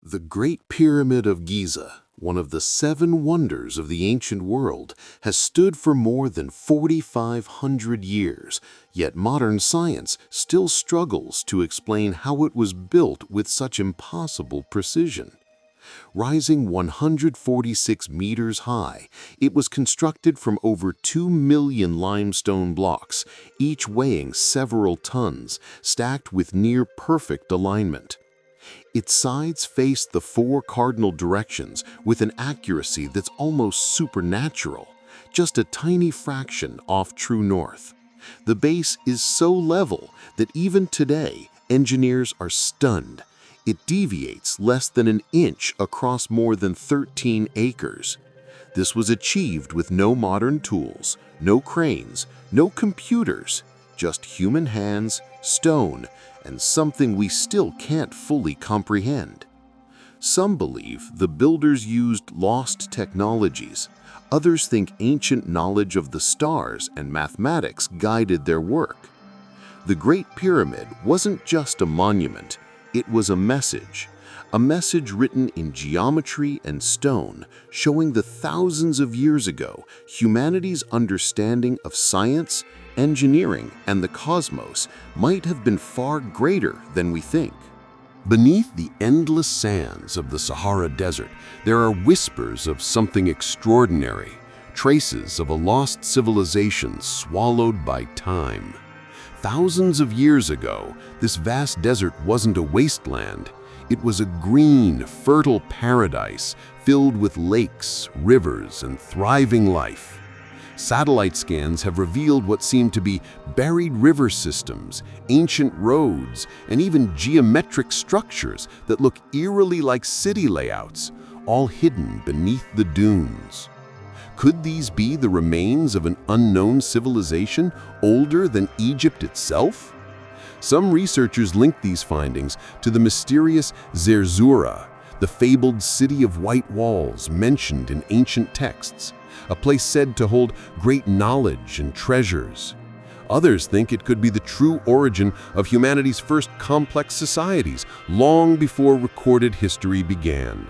The Great Pyramid of Giza, one of the 7 wonders of the ancient world, has stood for more than 4,500 years, yet modern science still struggles to explain how it was built with such impossible precision. Rising 146 meters high, it was constructed from over 2 million limestone blocks, each weighing several tons, stacked with near-perfect alignment. Its sides faced the 4 cardinal directions with an accuracy that's almost supernatural, just a tiny fraction off true north. The base is so level that even today, engineers are stunned. It deviates less than an inch across more than 13 acres. This was achieved with no modern tools, no cranes, no computers, just human hands, stone, and something we still can't fully comprehend. Some believe the builders used lost technologies. Others think ancient knowledge of the stars and mathematics guided their work. The Great Pyramid wasn't just a monument, it was a message written in geometry and stone, showing that thousands of years ago, humanity's understanding of science, engineering, and the cosmos might have been far greater than we think. Beneath the endless sands of the Sahara Desert, there are whispers of something extraordinary, traces of a lost civilization swallowed by time. Thousands of years ago, this vast desert wasn't a wasteland. It was a green, fertile paradise filled with lakes, rivers, and thriving life. Satellite scans have revealed what seem to be buried river systems, ancient roads, and even geometric structures that look eerily like city layouts, all hidden beneath the dunes. Could these be the remains of an unknown civilization older than Egypt itself? Some researchers link these findings to the mysterious Zerzura, the fabled city of white walls mentioned in ancient texts, a place said to hold great knowledge and treasures. Others think it could be the true origin of humanity's first complex societies, long before recorded history began.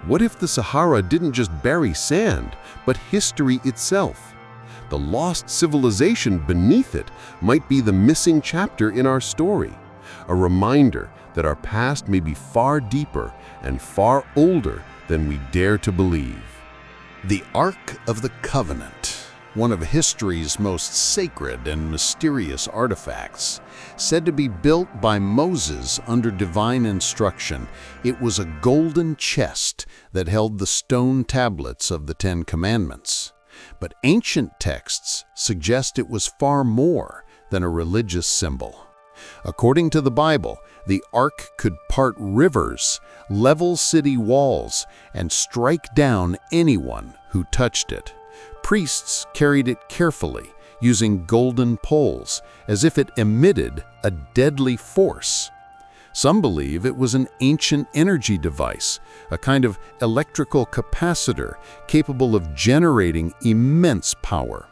What if the Sahara didn't just bury sand, but history itself? The lost civilization beneath it might be the missing chapter in our story, a reminder that our past may be far deeper and far older than we dare to believe. The Ark of the Covenant, one of history's most sacred and mysterious artifacts, said to be built by Moses under divine instruction. It was a golden chest that held the stone tablets of the 10 Commandments. But ancient texts suggest it was far more than a religious symbol. According to the Bible, the Ark could part rivers, level city walls, and strike down anyone who touched it. Priests carried it carefully, using golden poles, as if it emitted a deadly force. Some believe it was an ancient energy device, a kind of electrical capacitor capable of generating immense power.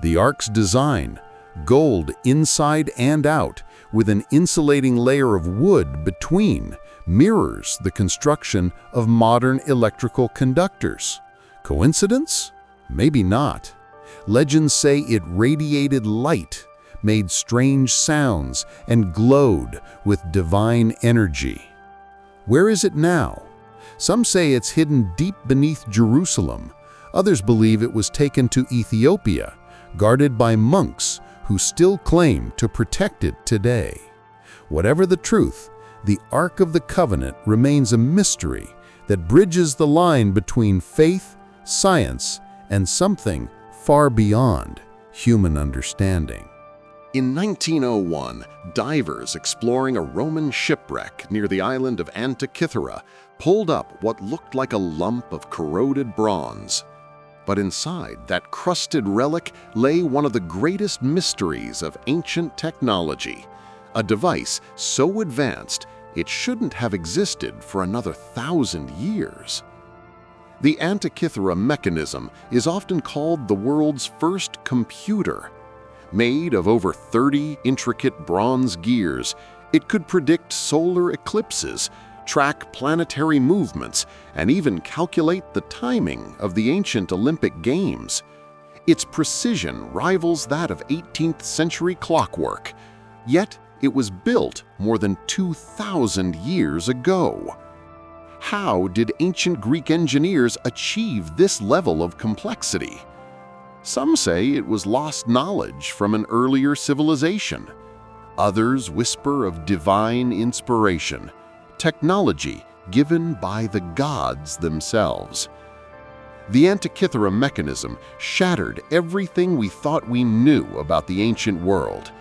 The Ark's design, gold inside and out, with an insulating layer of wood between, mirrors the construction of modern electrical conductors. Coincidence? Maybe not. Legends say it radiated light, made strange sounds, and glowed with divine energy. Where is it now? Some say it's hidden deep beneath Jerusalem. Others believe it was taken to Ethiopia, guarded by monks who still claim to protect it today. Whatever the truth, the Ark of the Covenant remains a mystery that bridges the line between faith, science, and something far beyond human understanding. In 1901, divers exploring a Roman shipwreck near the island of Antikythera pulled up what looked like a lump of corroded bronze. But inside that crusted relic lay one of the greatest mysteries of ancient technology, a device so advanced it shouldn't have existed for another 1,000 years. The Antikythera Mechanism is often called the world's first computer. Made of over 30 intricate bronze gears, it could predict solar eclipses, track planetary movements, and even calculate the timing of the ancient Olympic Games. Its precision rivals that of 18th century clockwork, yet it was built more than 2,000 years ago. How did ancient Greek engineers achieve this level of complexity? Some say it was lost knowledge from an earlier civilization. Others whisper of divine inspiration, technology given by the gods themselves. The Antikythera Mechanism shattered everything we thought we knew about the ancient world.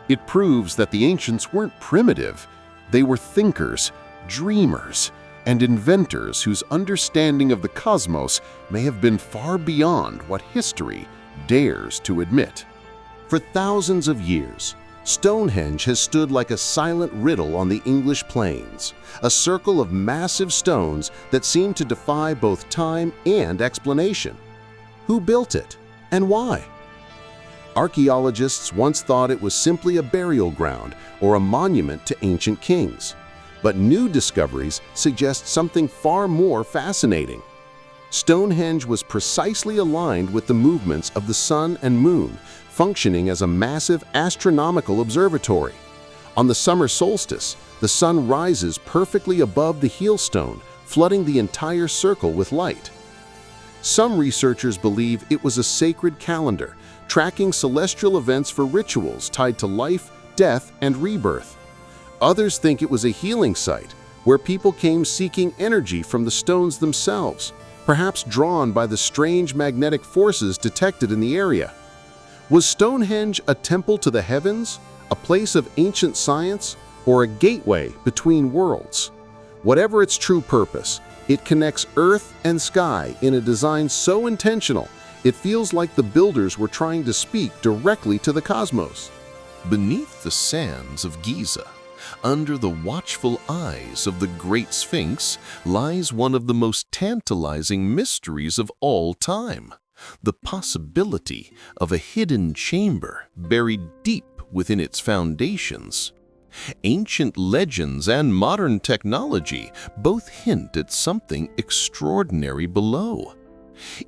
It proves that the ancients weren't primitive. They were thinkers, dreamers, and inventors whose understanding of the cosmos may have been far beyond what history dares to admit. For thousands of years, Stonehenge has stood like a silent riddle on the English plains, a circle of massive stones that seem to defy both time and explanation. Who built it, and why? Archaeologists once thought it was simply a burial ground or a monument to ancient kings. But new discoveries suggest something far more fascinating. Stonehenge was precisely aligned with the movements of the sun and moon, functioning as a massive astronomical observatory. On the summer solstice, the sun rises perfectly above the heel-stone, flooding the entire circle with light. Some researchers believe it was a sacred calendar, tracking celestial events for rituals tied to life, death, and rebirth. Others think it was a healing site, where people came seeking energy from the stones themselves, perhaps drawn by the strange magnetic forces detected in the area. Was Stonehenge a temple to the heavens, a place of ancient science, or a gateway between worlds? Whatever its true purpose, it connects earth and sky in a design so intentional, it feels like the builders were trying to speak directly to the cosmos. Beneath the sands of Giza, under the watchful eyes of the great Sphinx, lies one of the most tantalizing mysteries of all time: the possibility of a hidden chamber buried deep within its foundations. Ancient legends and modern technology both hint at something extraordinary below.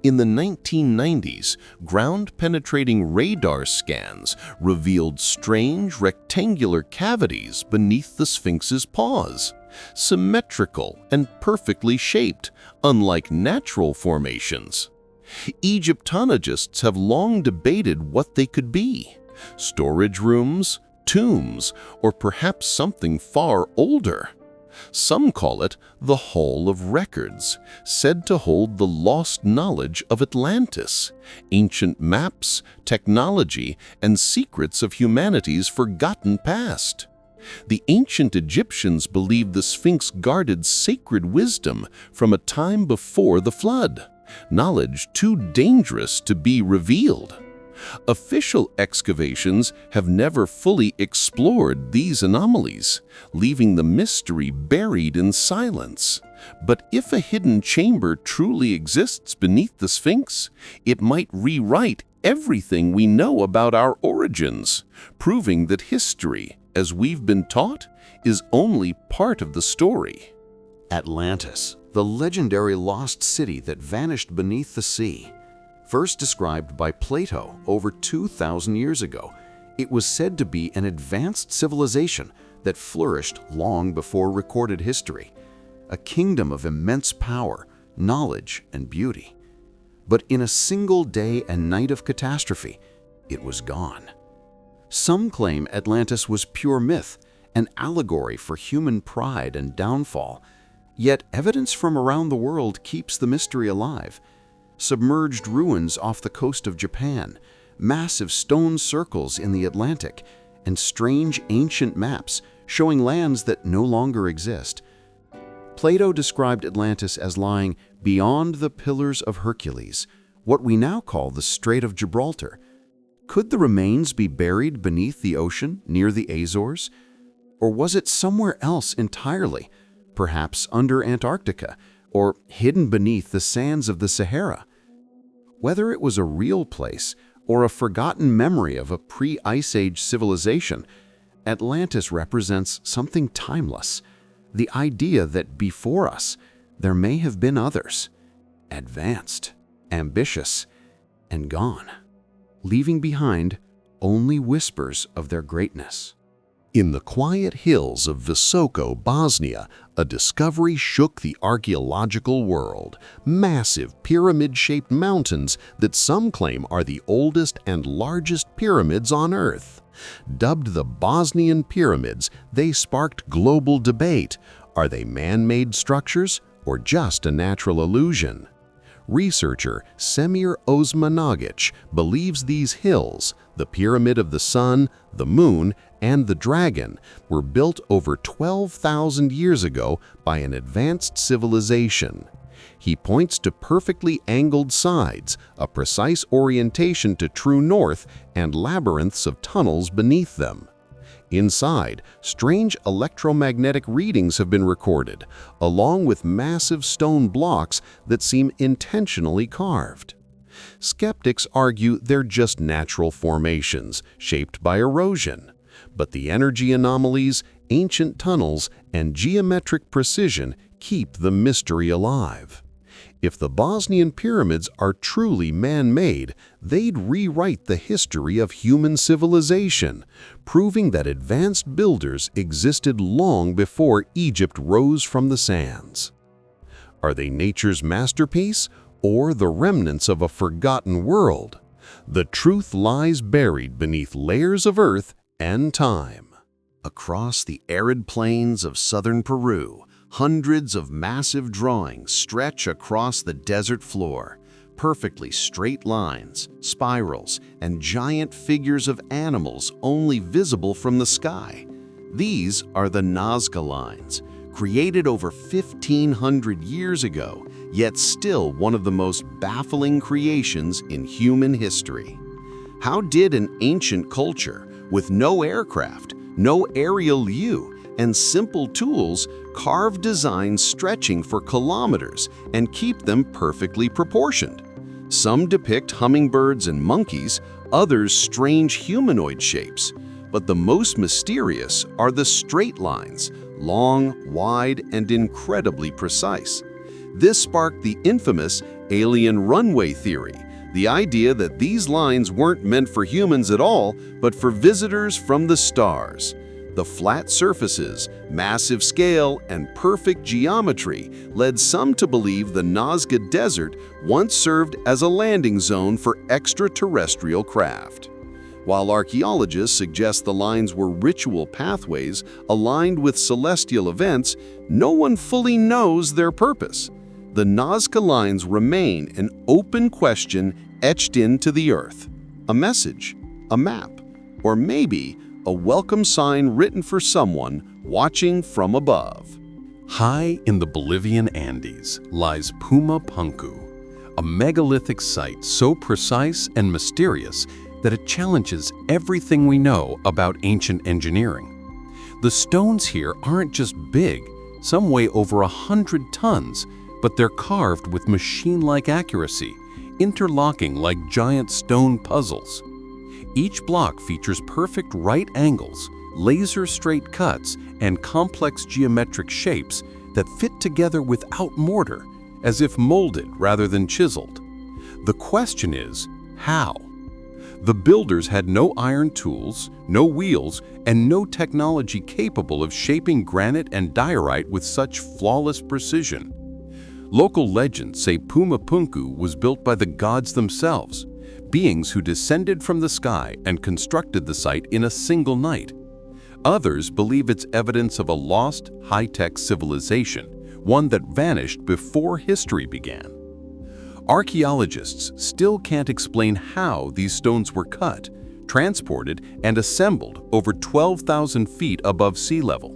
In the 1990s, ground-penetrating radar scans revealed strange rectangular cavities beneath the Sphinx's paws, symmetrical and perfectly shaped, unlike natural formations. Egyptologists have long debated what they could be: storage rooms, tombs, or perhaps something far older. Some call it the Hall of Records, said to hold the lost knowledge of Atlantis, ancient maps, technology, and secrets of humanity's forgotten past. The ancient Egyptians believed the Sphinx guarded sacred wisdom from a time before the flood, knowledge too dangerous to be revealed. Official excavations have never fully explored these anomalies, leaving the mystery buried in silence. But if a hidden chamber truly exists beneath the Sphinx, it might rewrite everything we know about our origins, proving that history, as we've been taught, is only part of the story. Atlantis, the legendary lost city that vanished beneath the sea. First described by Plato over 2,000 years ago, it was said to be an advanced civilization that flourished long before recorded history, a kingdom of immense power, knowledge, and beauty. But in a single day and night of catastrophe, it was gone. Some claim Atlantis was pure myth, an allegory for human pride and downfall, yet evidence from around the world keeps the mystery alive. Submerged ruins off the coast of Japan, massive stone circles in the Atlantic, and strange ancient maps showing lands that no longer exist. Plato described Atlantis as lying beyond the Pillars of Hercules, what we now call the Strait of Gibraltar. Could the remains be buried beneath the ocean near the Azores? Or was it somewhere else entirely, perhaps under Antarctica, or hidden beneath the sands of the Sahara? Whether it was a real place or a forgotten memory of a pre-Ice Age civilization, Atlantis represents something timeless, The idea that before us, there may have been others, advanced, ambitious, and gone, leaving behind only whispers of their greatness. In the quiet hills of Visoko, Bosnia, a discovery shook the archaeological world. Massive pyramid-shaped mountains that some claim are the oldest and largest pyramids on Earth. Dubbed the Bosnian Pyramids, they sparked global debate. Are they man-made structures or just a natural illusion? Researcher Semir Osmanagic believes these hills, the Pyramid of the Sun, the Moon, and the Dragon, were built over 12,000 years ago by an advanced civilization. He points to perfectly angled sides, a precise orientation to true north, and labyrinths of tunnels beneath them. Inside, strange electromagnetic readings have been recorded, along with massive stone blocks that seem intentionally carved. Skeptics argue they're just natural formations, shaped by erosion. But the energy anomalies, ancient tunnels, and geometric precision keep the mystery alive. If the Bosnian pyramids are truly man-made, they'd rewrite the history of human civilization, proving that advanced builders existed long before Egypt rose from the sands. Are they nature's masterpiece or the remnants of a forgotten world? The truth lies buried beneath layers of earth and time. Across the arid plains of southern Peru, hundreds of massive drawings stretch across the desert floor, perfectly straight lines, spirals, and giant figures of animals only visible from the sky. These are the Nazca Lines, created over 1,500 years ago, yet still one of the most baffling creations in human history. How did an ancient culture, with no aircraft, no aerial view, and simple tools, carve designs stretching for kilometers and keep them perfectly proportioned? Some depict hummingbirds and monkeys, others strange humanoid shapes. But the most mysterious are the straight lines, long, wide, and incredibly precise. This sparked the infamous alien runway theory, the idea that these lines weren't meant for humans at all, but for visitors from the stars. The flat surfaces, massive scale, and perfect geometry led some to believe the Nazca Desert once served as a landing zone for extraterrestrial craft. While archaeologists suggest the lines were ritual pathways aligned with celestial events, no one fully knows their purpose. The Nazca Lines remain an open question etched into the earth. A message, a map, or maybe a welcome sign written for someone watching from above. High in the Bolivian Andes lies Puma Punku, a megalithic site so precise and mysterious that it challenges everything we know about ancient engineering. The stones here aren't just big, some weigh over 100 tons, but they're carved with machine-like accuracy, interlocking like giant stone puzzles. Each block features perfect right angles, laser-straight cuts, and complex geometric shapes that fit together without mortar, as if molded rather than chiseled. The question is, how? The builders had no iron tools, no wheels, and no technology capable of shaping granite and diorite with such flawless precision. Local legends say Puma Punku was built by the gods themselves, beings who descended from the sky and constructed the site in a single night. Others believe it's evidence of a lost, high-tech civilization, one that vanished before history began. Archaeologists still can't explain how these stones were cut, transported, and assembled over 12,000 feet above sea level.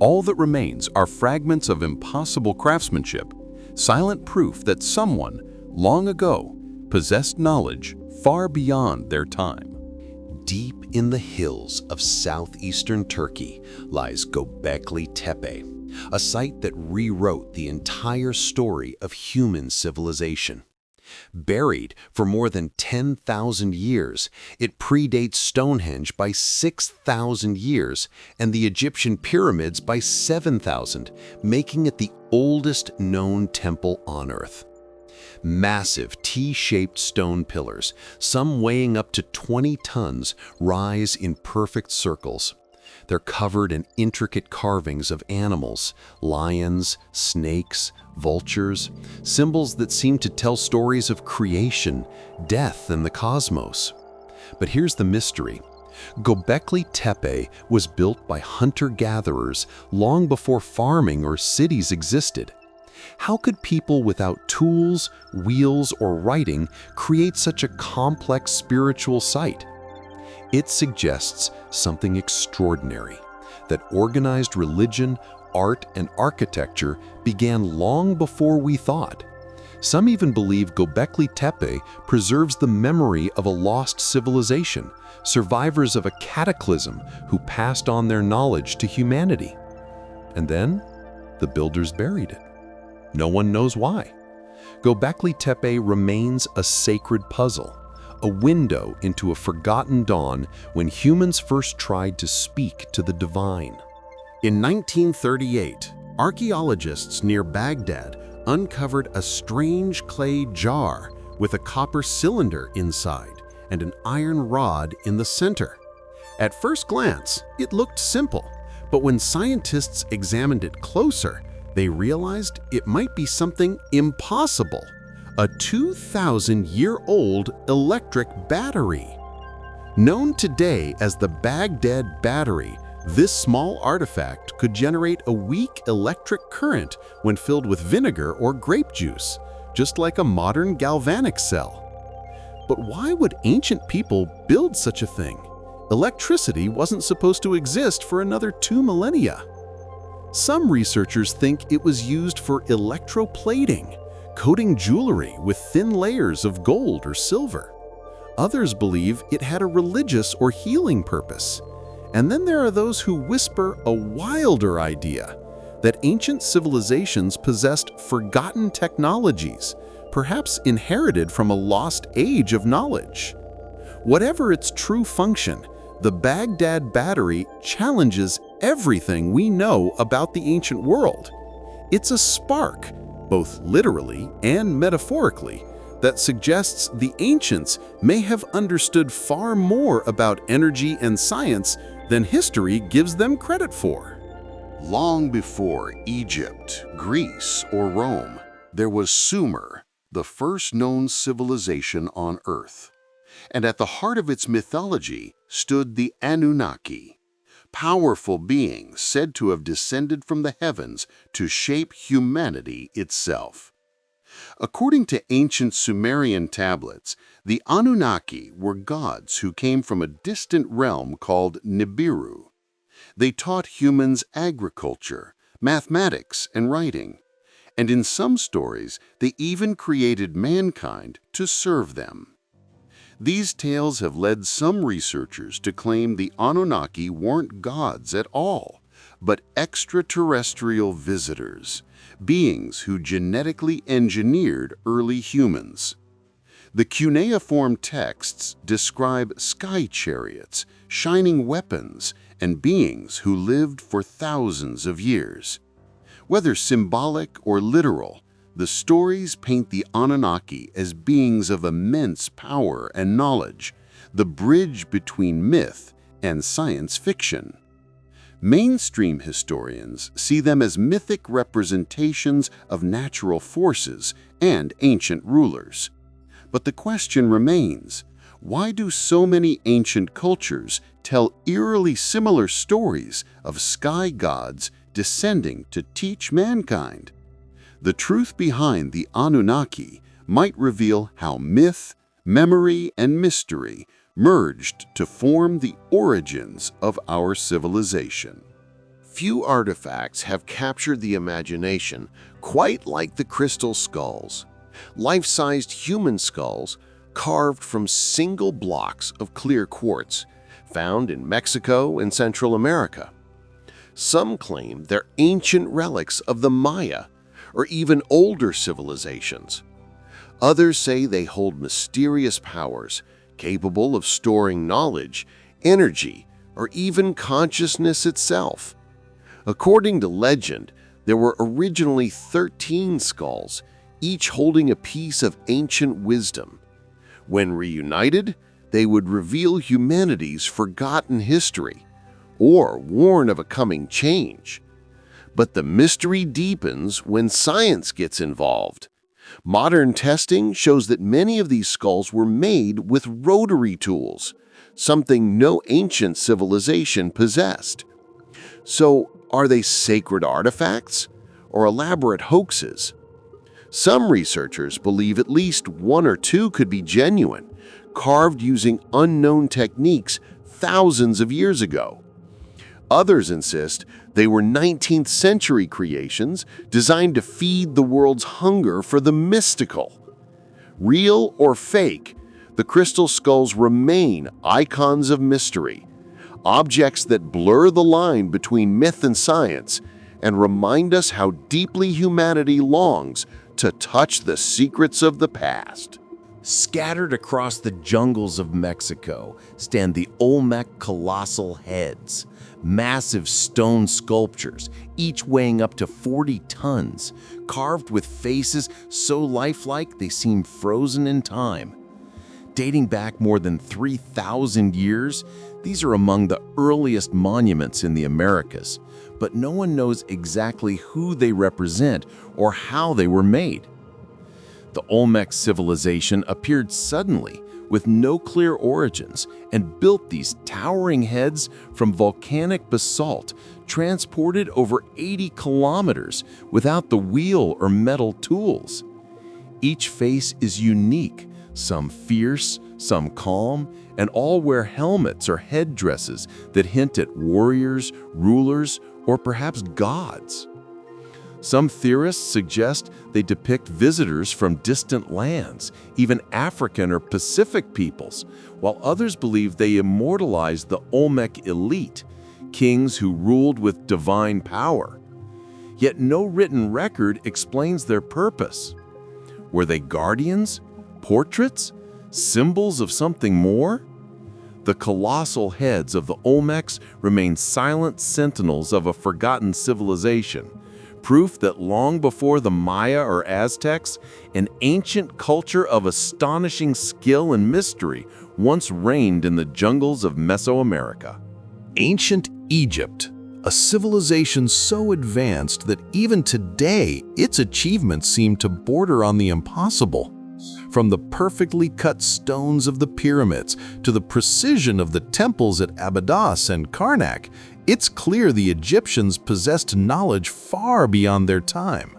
All that remains are fragments of impossible craftsmanship, silent proof that someone, long ago, possessed knowledge far beyond their time. Deep in the hills of southeastern Turkey lies Göbekli Tepe, a site that rewrote the entire story of human civilization. Buried for more than 10,000 years, it predates Stonehenge by 6,000 years and the Egyptian pyramids by 7,000, making it the oldest known temple on Earth. Massive T-shaped stone pillars, some weighing up to 20 tons, rise in perfect circles. They're covered in intricate carvings of animals, lions, snakes, vultures, symbols that seem to tell stories of creation, death, and the cosmos. But here's the mystery. Göbekli Tepe was built by hunter-gatherers long before farming or cities existed. How could people without tools, wheels, or writing create such a complex spiritual site? It suggests something extraordinary, that organized religion, art, and architecture began long before we thought. Some even believe Göbekli Tepe preserves the memory of a lost civilization, survivors of a cataclysm who passed on their knowledge to humanity. And then, the builders buried it. No one knows why. Göbekli Tepe remains a sacred puzzle, a window into a forgotten dawn when humans first tried to speak to the divine. In 1938, archaeologists near Baghdad uncovered a strange clay jar with a copper cylinder inside and an iron rod in the center. At first glance, it looked simple, but when scientists examined it closer, they realized it might be something impossible: a 2,000-year-old electric battery. Known today as the Baghdad Battery, this small artifact could generate a weak electric current when filled with vinegar or grape juice, just like a modern galvanic cell. But why would ancient people build such a thing? Electricity wasn't supposed to exist for another 2 millennia. Some researchers think it was used for electroplating, coating jewelry with thin layers of gold or silver. Others believe it had a religious or healing purpose. And then there are those who whisper a wilder idea, that ancient civilizations possessed forgotten technologies, perhaps inherited from a lost age of knowledge. Whatever its true function, the Baghdad Battery challenges everything we know about the ancient world. It's a spark, both literally and metaphorically, that suggests the ancients may have understood far more about energy and science than history gives them credit for. Long before Egypt, Greece, or Rome, there was Sumer, the first known civilization on Earth. And at the heart of its mythology stood the Anunnaki, powerful beings said to have descended from the heavens to shape humanity itself. According to ancient Sumerian tablets, the Anunnaki were gods who came from a distant realm called Nibiru. They taught humans agriculture, mathematics, and writing. And in some stories, they even created mankind to serve them. These tales have led some researchers to claim the Anunnaki weren't gods at all, but extraterrestrial visitors, beings who genetically engineered early humans. The cuneiform texts describe sky chariots, shining weapons, and beings who lived for thousands of years. Whether symbolic or literal, the stories paint the Anunnaki as beings of immense power and knowledge, the bridge between myth and science fiction. Mainstream historians see them as mythic representations of natural forces and ancient rulers. But the question remains, why do so many ancient cultures tell eerily similar stories of sky gods descending to teach mankind? The truth behind the Anunnaki might reveal how myth, memory, and mystery merged to form the origins of our civilization. Few artifacts have captured the imagination quite like the crystal skulls, life-sized human skulls carved from single blocks of clear quartz, found in Mexico and Central America. Some claim they're ancient relics of the Maya, or even older civilizations. Others say they hold mysterious powers, capable of storing knowledge, energy, or even consciousness itself. According to legend, there were originally 13 skulls, each holding a piece of ancient wisdom. When reunited, they would reveal humanity's forgotten history, or warn of a coming change. But the mystery deepens when science gets involved. Modern testing shows that many of these skulls were made with rotary tools, something no ancient civilization possessed. So, are they sacred artifacts or elaborate hoaxes? Some researchers believe at least one or two could be genuine, carved using unknown techniques thousands of years ago. Others insist they were 19th century creations designed to feed the world's hunger for the mystical. Real or fake, the crystal skulls remain icons of mystery, objects that blur the line between myth and science and remind us how deeply humanity longs to touch the secrets of the past. Scattered across the jungles of Mexico stand the Olmec colossal heads, massive stone sculptures, each weighing up to 40 tons, carved with faces so lifelike they seem frozen in time. Dating back more than 3,000 years, these are among the earliest monuments in the Americas, but no one knows exactly who they represent or how they were made. The Olmec civilization appeared suddenly with no clear origins and built these towering heads from volcanic basalt transported over 80 kilometers without the wheel or metal tools. Each face is unique, some fierce, some calm, and all wear helmets or headdresses that hint at warriors, rulers, or perhaps gods. Some theorists suggest they depict visitors from distant lands, even African or Pacific peoples, while others believe they immortalize the Olmec elite, kings who ruled with divine power. Yet no written record explains their purpose. Were they guardians, portraits, symbols of something more? The colossal heads of the Olmecs remain silent sentinels of a forgotten civilization, proof that long before the Maya or Aztecs, an ancient culture of astonishing skill and mystery once reigned in the jungles of Mesoamerica. Ancient Egypt, a civilization so advanced that even today its achievements seem to border on the impossible. From the perfectly cut stones of the pyramids to the precision of the temples at Abydos and Karnak, it's clear the Egyptians possessed knowledge far beyond their time.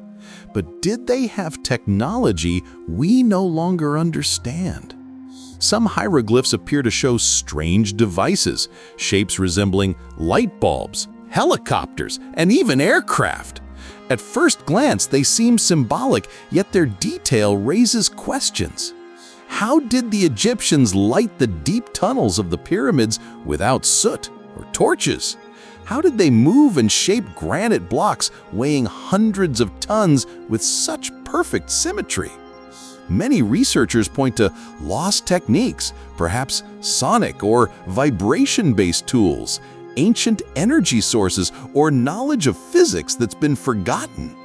But did they have technology we no longer understand? Some hieroglyphs appear to show strange devices, shapes resembling light bulbs, helicopters, and even aircraft. At first glance, they seem symbolic, yet their detail raises questions. How did the Egyptians light the deep tunnels of the pyramids without soot or torches? How did they move and shape granite blocks weighing hundreds of tons with such perfect symmetry? Many researchers point to lost techniques, perhaps sonic or vibration-based tools, ancient energy sources, or knowledge of physics that's been forgotten.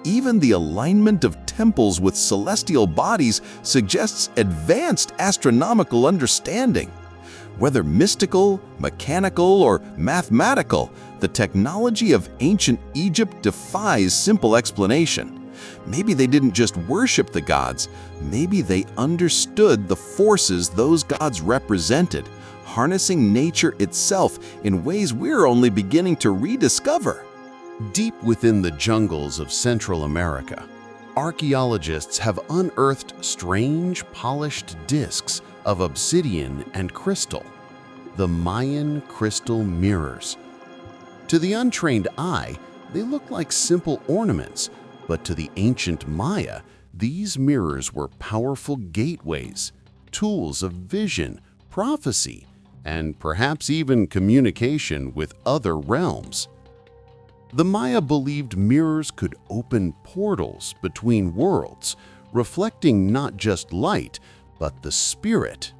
Even the alignment of temples with celestial bodies suggests advanced astronomical understanding. Whether mystical, mechanical, or mathematical, the technology of ancient Egypt defies simple explanation. Maybe they didn't just worship the gods, maybe they understood the forces those gods represented, harnessing nature itself in ways we're only beginning to rediscover. Deep within the jungles of Central America, archaeologists have unearthed strange polished discs of obsidian and crystal, the Mayan crystal mirrors. To the untrained eye, they look like simple ornaments, but to the ancient Maya, these mirrors were powerful gateways, tools of vision, prophecy, and perhaps even communication with other realms. The Maya believed mirrors could open portals between worlds, reflecting not just light, but the spirit.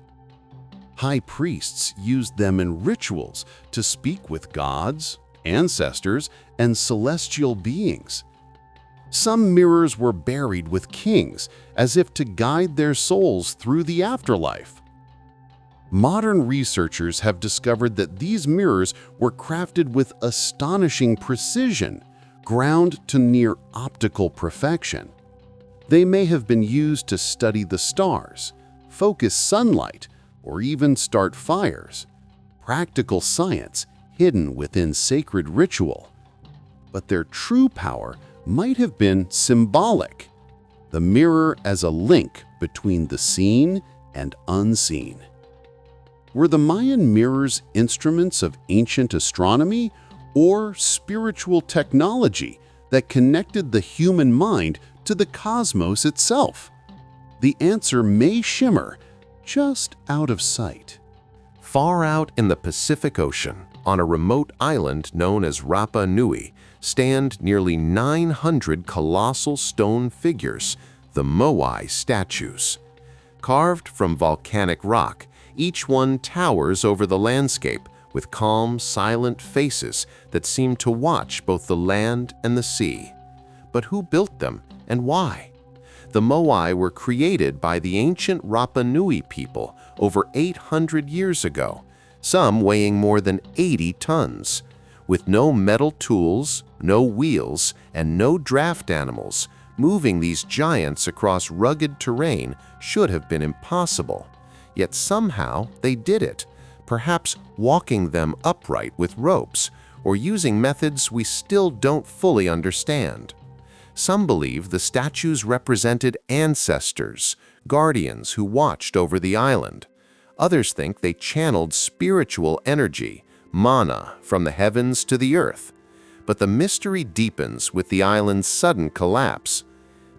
High priests used them in rituals to speak with gods, ancestors, and celestial beings. Some mirrors were buried with kings, as if to guide their souls through the afterlife. Modern researchers have discovered that these mirrors were crafted with astonishing precision, ground to near optical perfection. They may have been used to study the stars, focus sunlight, or even start fires. Practical science hidden within sacred ritual. But their true power might have been symbolic, the mirror as a link between the seen and unseen. Were the Mayan mirrors instruments of ancient astronomy or spiritual technology that connected the human mind to the cosmos itself? The answer may shimmer just out of sight. Far out in the Pacific Ocean, on a remote island known as Rapa Nui, stand nearly 900 colossal stone figures, the Moai statues. Carved from volcanic rock, each one towers over the landscape with calm, silent faces that seem to watch both the land and the sea. But who built them and why? The Moai were created by the ancient Rapa Nui people over 800 years ago, some weighing more than 80 tons. With no metal tools, no wheels, and no draft animals, moving these giants across rugged terrain should have been impossible. Yet somehow they did it, perhaps walking them upright with ropes, or using methods we still don't fully understand. Some believe the statues represented ancestors, guardians who watched over the island. Others think they channeled spiritual energy, mana, from the heavens to the earth. But the mystery deepens with the island's sudden collapse.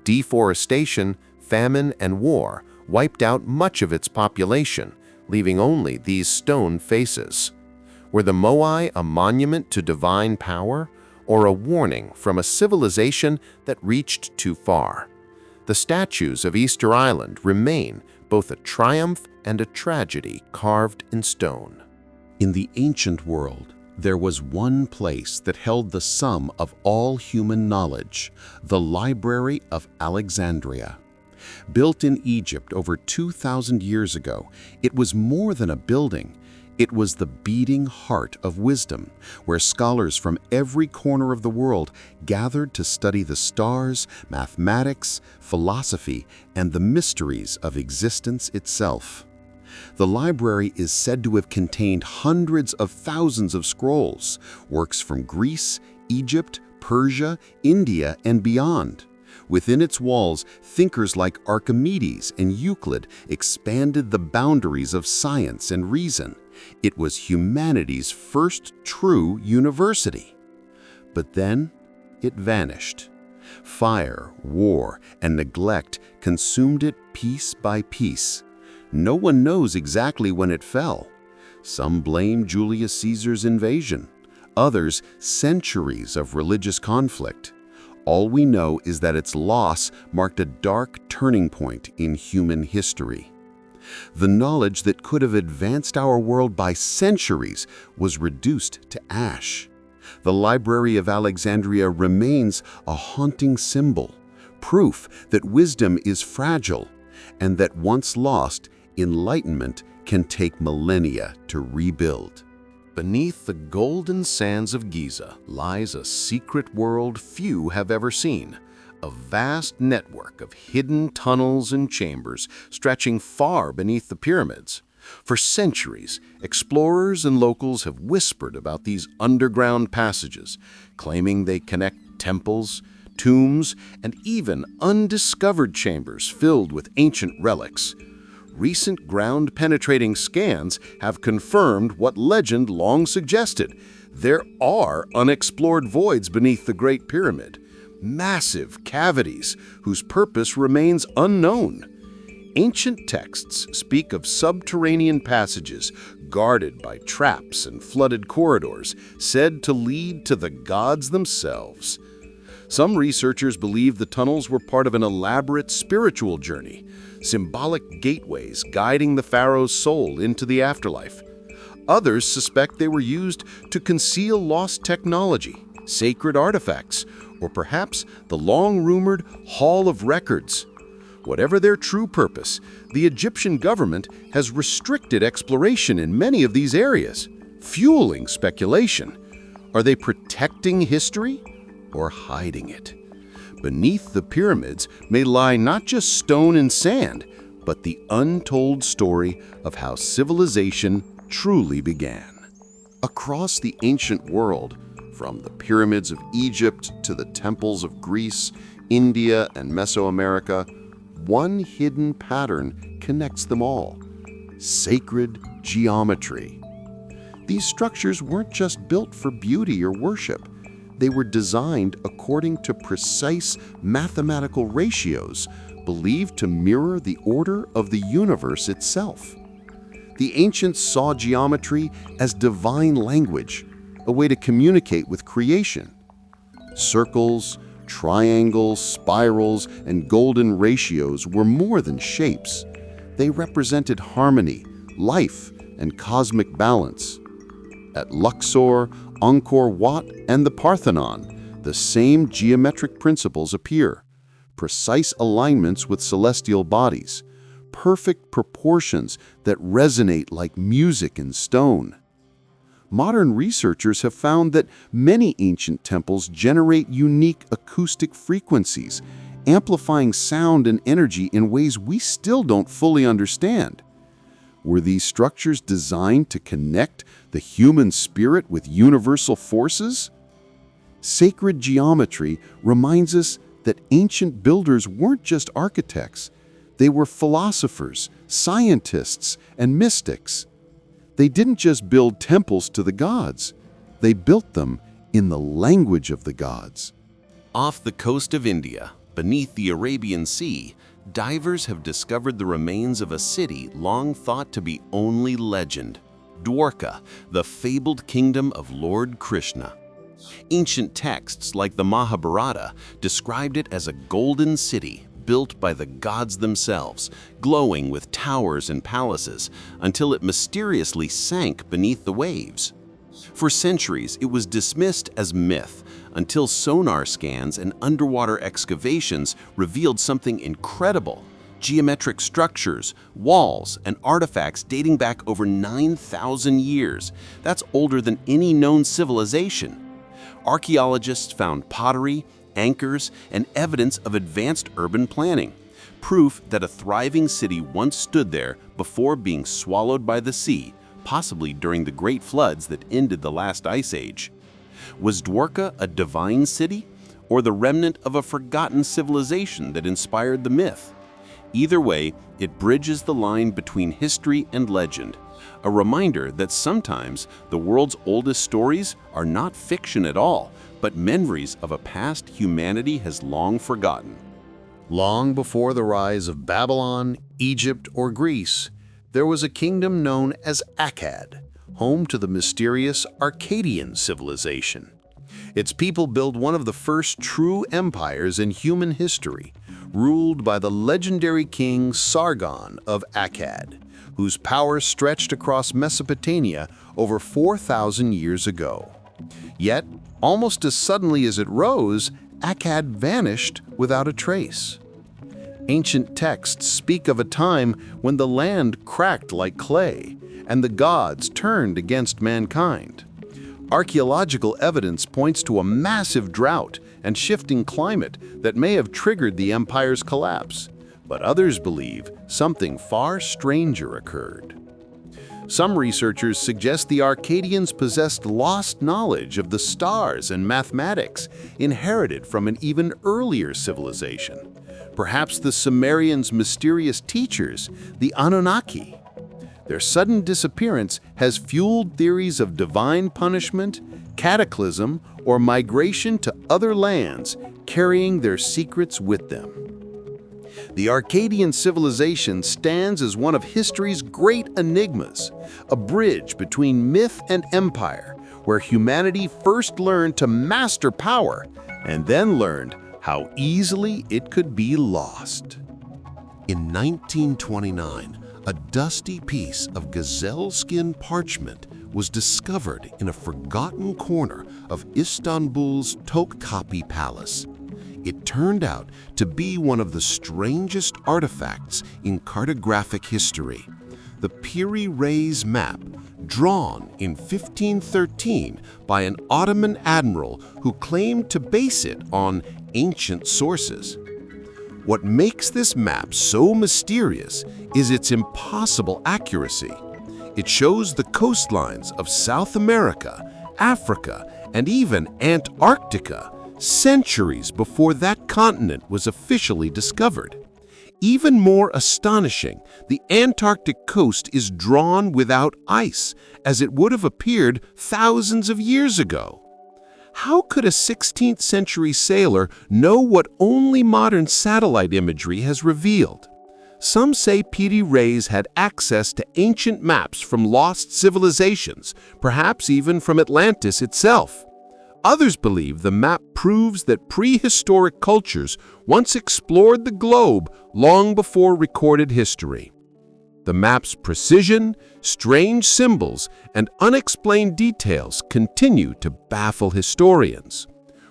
Deforestation, famine, and war wiped out much of its population, leaving only these stone faces. Were the Moai a monument to divine power, or a warning from a civilization that reached too far? The statues of Easter Island remain both a triumph and a tragedy carved in stone. In the ancient world, there was one place that held the sum of all human knowledge, the Library of Alexandria. Built in Egypt over 2,000 years ago, it was more than a building. It was the beating heart of wisdom, where scholars from every corner of the world gathered to study the stars, mathematics, philosophy, and the mysteries of existence itself. The library is said to have contained hundreds of thousands of scrolls, works from Greece, Egypt, Persia, India, and beyond. Within its walls, thinkers like Archimedes and Euclid expanded the boundaries of science and reason. It was humanity's first true university. But then it vanished. Fire, war, and neglect consumed it piece by piece. No one knows exactly when it fell. Some blame Julius Caesar's invasion, others centuries of religious conflict. All we know is that its loss marked a dark turning point in human history. The knowledge that could have advanced our world by centuries was reduced to ash. The Library of Alexandria remains a haunting symbol, proof that wisdom is fragile, and that once lost, enlightenment can take millennia to rebuild. Beneath the golden sands of Giza lies a secret world few have ever seen, a vast network of hidden tunnels and chambers stretching far beneath the pyramids. For centuries, explorers and locals have whispered about these underground passages, claiming they connect temples, tombs, and even undiscovered chambers filled with ancient relics. Recent ground-penetrating scans have confirmed what legend long suggested. There are unexplored voids beneath the Great Pyramid, massive cavities whose purpose remains unknown. Ancient texts speak of subterranean passages guarded by traps and flooded corridors said to lead to the gods themselves. Some researchers believe the tunnels were part of an elaborate spiritual journey, symbolic gateways guiding the pharaoh's soul into the afterlife. Others suspect they were used to conceal lost technology, sacred artifacts, or perhaps the long-rumored Hall of Records. Whatever their true purpose, the Egyptian government has restricted exploration in many of these areas, fueling speculation. Are they protecting history or hiding it? Beneath the pyramids may lie not just stone and sand, but the untold story of how civilization truly began. Across the ancient world, from the pyramids of Egypt to the temples of Greece, India, and Mesoamerica, one hidden pattern connects them all: sacred geometry. These structures weren't just built for beauty or worship. They were designed according to precise mathematical ratios believed to mirror the order of the universe itself. The ancients saw geometry as divine language, a way to communicate with creation. Circles, triangles, spirals, and golden ratios were more than shapes. They represented harmony, life, and cosmic balance. At Luxor, Angkor Wat, and the Parthenon, the same geometric principles appear: precise alignments with celestial bodies, perfect proportions that resonate like music in stone. Modern researchers have found that many ancient temples generate unique acoustic frequencies, amplifying sound and energy in ways we still don't fully understand. Were these structures designed to connect the human spirit with universal forces? Sacred geometry reminds us that ancient builders weren't just architects. They were philosophers, scientists, and mystics. They didn't just build temples to the gods. They built them in the language of the gods. Off the coast of India, beneath the Arabian Sea, divers have discovered the remains of a city long thought to be only legend: Dwarka, the fabled kingdom of Lord Krishna. Ancient texts like the Mahabharata described it as a golden city built by the gods themselves, glowing with towers and palaces, until it mysteriously sank beneath the waves. For centuries, it was dismissed as myth, until sonar scans and underwater excavations revealed something incredible: geometric structures, walls, and artifacts dating back over 9,000 years. That's older than any known civilization. Archaeologists found pottery, anchors, and evidence of advanced urban planning, proof that a thriving city once stood there before being swallowed by the sea, possibly during the great floods that ended the last ice age. Was Dwarka a divine city, or the remnant of a forgotten civilization that inspired the myth? Either way, it bridges the line between history and legend, a reminder that sometimes the world's oldest stories are not fiction at all, but memories of a past humanity has long forgotten. Long before the rise of Babylon, Egypt, or Greece, there was a kingdom known as Akkad, home to the mysterious Arkadian civilization. Its people built one of the first true empires in human history, ruled by the legendary king Sargon of Akkad, whose power stretched across Mesopotamia over 4,000 years ago. Yet, almost as suddenly as it rose, Akkad vanished without a trace. Ancient texts speak of a time when the land cracked like clay, and the gods turned against mankind. Archaeological evidence points to a massive drought and shifting climate that may have triggered the empire's collapse, but others believe something far stranger occurred. Some researchers suggest the Arkadians possessed lost knowledge of the stars and mathematics inherited from an even earlier civilization, perhaps the Sumerians' mysterious teachers, the Anunnaki. Their sudden disappearance has fueled theories of divine punishment, cataclysm, or migration to other lands, carrying their secrets with them. The Arkadian civilization stands as one of history's great enigmas, a bridge between myth and empire, where humanity first learned to master power and then learned how easily it could be lost. In 1929, a dusty piece of gazelle skin parchment was discovered in a forgotten corner of Istanbul's Topkapi Palace. It turned out to be one of the strangest artifacts in cartographic history. The Piri Reis map, drawn in 1513 by an Ottoman admiral who claimed to base it on ancient sources. What makes this map so mysterious is its impossible accuracy. It shows the coastlines of South America, Africa, and even Antarctica centuries before that continent was officially discovered. Even more astonishing, the Antarctic coast is drawn without ice, as it would have appeared thousands of years ago. How could a 16th century sailor know what only modern satellite imagery has revealed? Some say Piri Reis had access to ancient maps from lost civilizations, perhaps even from Atlantis itself. Others believe the map proves that prehistoric cultures once explored the globe long before recorded history. The map's precision, strange symbols, and unexplained details continue to baffle historians.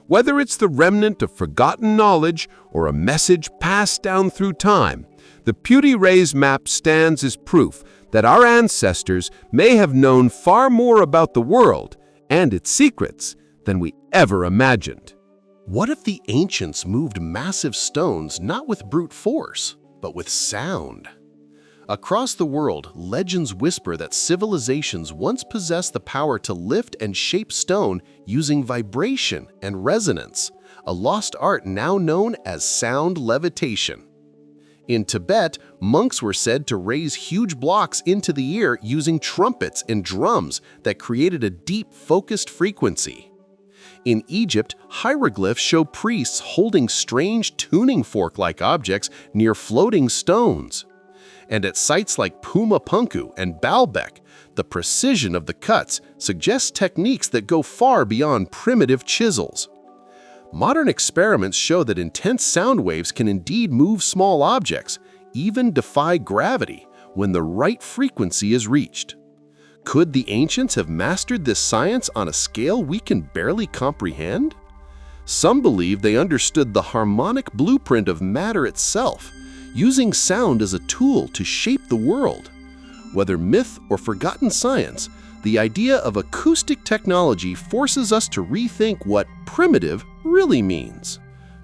Whether it's the remnant of forgotten knowledge or a message passed down through time, the Piri Reis map stands as proof that our ancestors may have known far more about the world and its secrets than we ever imagined. What if the ancients moved massive stones not with brute force, but with sound? Across the world, legends whisper that civilizations once possessed the power to lift and shape stone using vibration and resonance, a lost art now known as sound levitation. In Tibet, monks were said to raise huge blocks into the air using trumpets and drums that created a deep, focused frequency. In Egypt, hieroglyphs show priests holding strange tuning fork-like objects near floating stones. And at sites like Puma Punku and Baalbek, the precision of the cuts suggests techniques that go far beyond primitive chisels. Modern experiments show that intense sound waves can indeed move small objects, even defy gravity, when the right frequency is reached. Could the ancients have mastered this science on a scale we can barely comprehend? Some believe they understood the harmonic blueprint of matter itself, using sound as a tool to shape the world. Whether myth or forgotten science, the idea of acoustic technology forces us to rethink what primitive really means.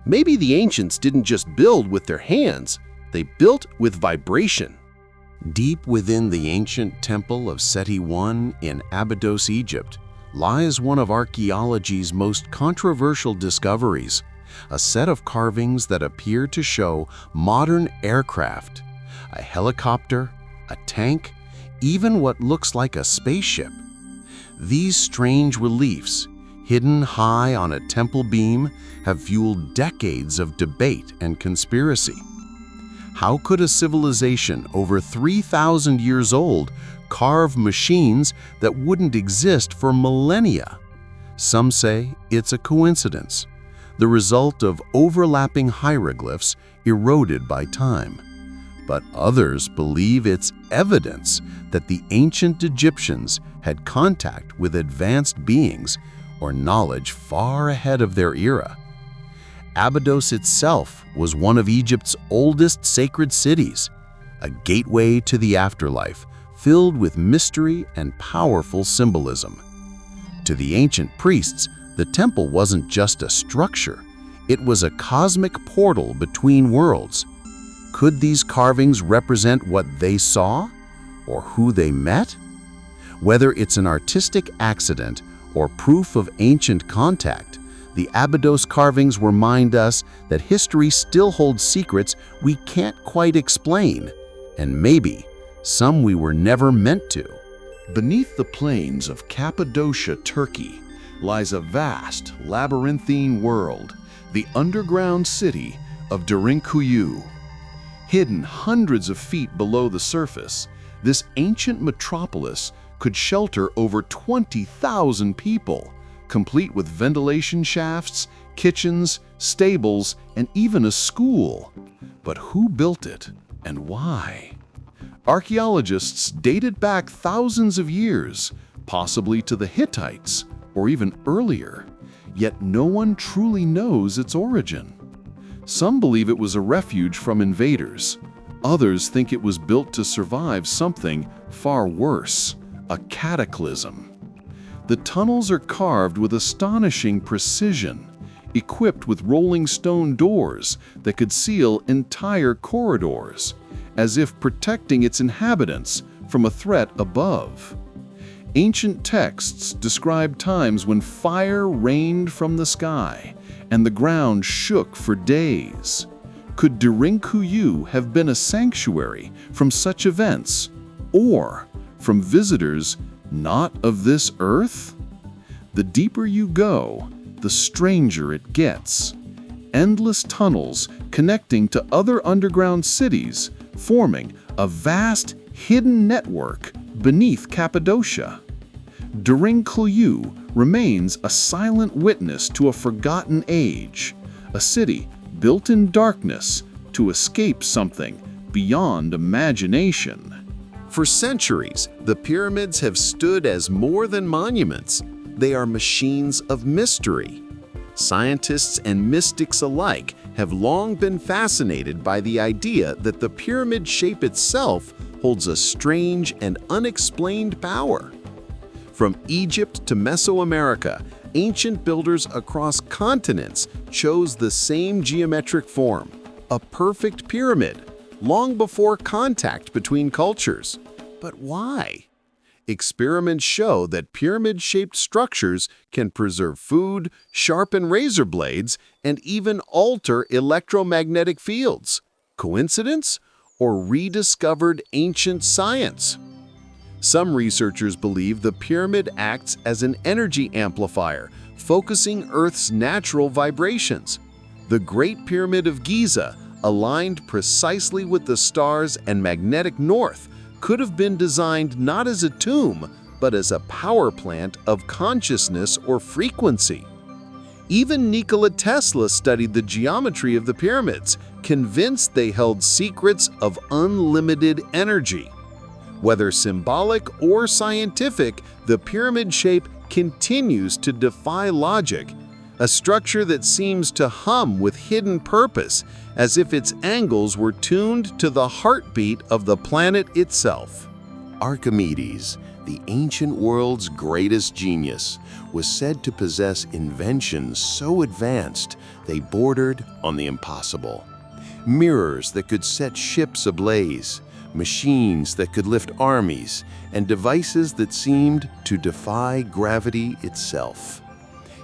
Maybe the ancients didn't just build with their hands, they built with vibration. Deep within the ancient temple of Seti I in Abydos, Egypt, lies one of archaeology's most controversial discoveries, a set of carvings that appear to show modern aircraft, a helicopter, a tank, even what looks like a spaceship. These strange reliefs, hidden high on a temple beam, have fueled decades of debate and conspiracy. How could a civilization over 3,000 years old carve machines that wouldn't exist for millennia? Some say it's a coincidence, the result of overlapping hieroglyphs eroded by time. But others believe it's evidence that the ancient Egyptians had contact with advanced beings or knowledge far ahead of their era. Abydos itself was one of Egypt's oldest sacred cities, a gateway to the afterlife filled with mystery and powerful symbolism. To the ancient priests, the temple wasn't just a structure, it was a cosmic portal between worlds. Could these carvings represent what they saw or who they met? Whether it's an artistic accident or proof of ancient contact, the Abydos carvings remind us that history still holds secrets we can't quite explain, and maybe some we were never meant to. Beneath the plains of Cappadocia, Turkey, lies a vast, labyrinthine world, the underground city of Derinkuyu. Hidden hundreds of feet below the surface, this ancient metropolis could shelter over 20,000 people, complete with ventilation shafts, kitchens, stables, and even a school. But who built it and why? Archaeologists date it back thousands of years, possibly to the Hittites or even earlier, yet no one truly knows its origin. Some believe it was a refuge from invaders. Others think it was built to survive something far worse, a cataclysm. The tunnels are carved with astonishing precision, equipped with rolling stone doors that could seal entire corridors, as if protecting its inhabitants from a threat above. Ancient texts describe times when fire rained from the sky and the ground shook for days. Could Derinkuyu have been a sanctuary from such events, or from visitors not of this earth? The deeper you go, the stranger it gets. Endless tunnels connecting to other underground cities, forming a vast hidden network beneath Cappadocia. Derinkuyu remains a silent witness to a forgotten age, a city built in darkness to escape something beyond imagination. For centuries, the pyramids have stood as more than monuments. They are machines of mystery. Scientists and mystics alike have long been fascinated by the idea that the pyramid shape itself holds a strange and unexplained power. From Egypt to Mesoamerica, ancient builders across continents chose the same geometric form, a perfect pyramid, long before contact between cultures. But why? Experiments show that pyramid-shaped structures can preserve food, sharpen razor blades, and even alter electromagnetic fields. Coincidence? Or rediscovered ancient science? Some researchers believe the pyramid acts as an energy amplifier, focusing Earth's natural vibrations. The Great Pyramid of Giza, aligned precisely with the stars and magnetic north, could have been designed not as a tomb, but as a power plant of consciousness or frequency. Even Nikola Tesla studied the geometry of the pyramids, convinced they held secrets of unlimited energy. Whether symbolic or scientific, the pyramid shape continues to defy logic, a structure that seems to hum with hidden purpose, as if its angles were tuned to the heartbeat of the planet itself. Archimedes, the ancient world's greatest genius, was said to possess inventions so advanced they bordered on the impossible. Mirrors that could set ships ablaze, machines that could lift armies, and devices that seemed to defy gravity itself.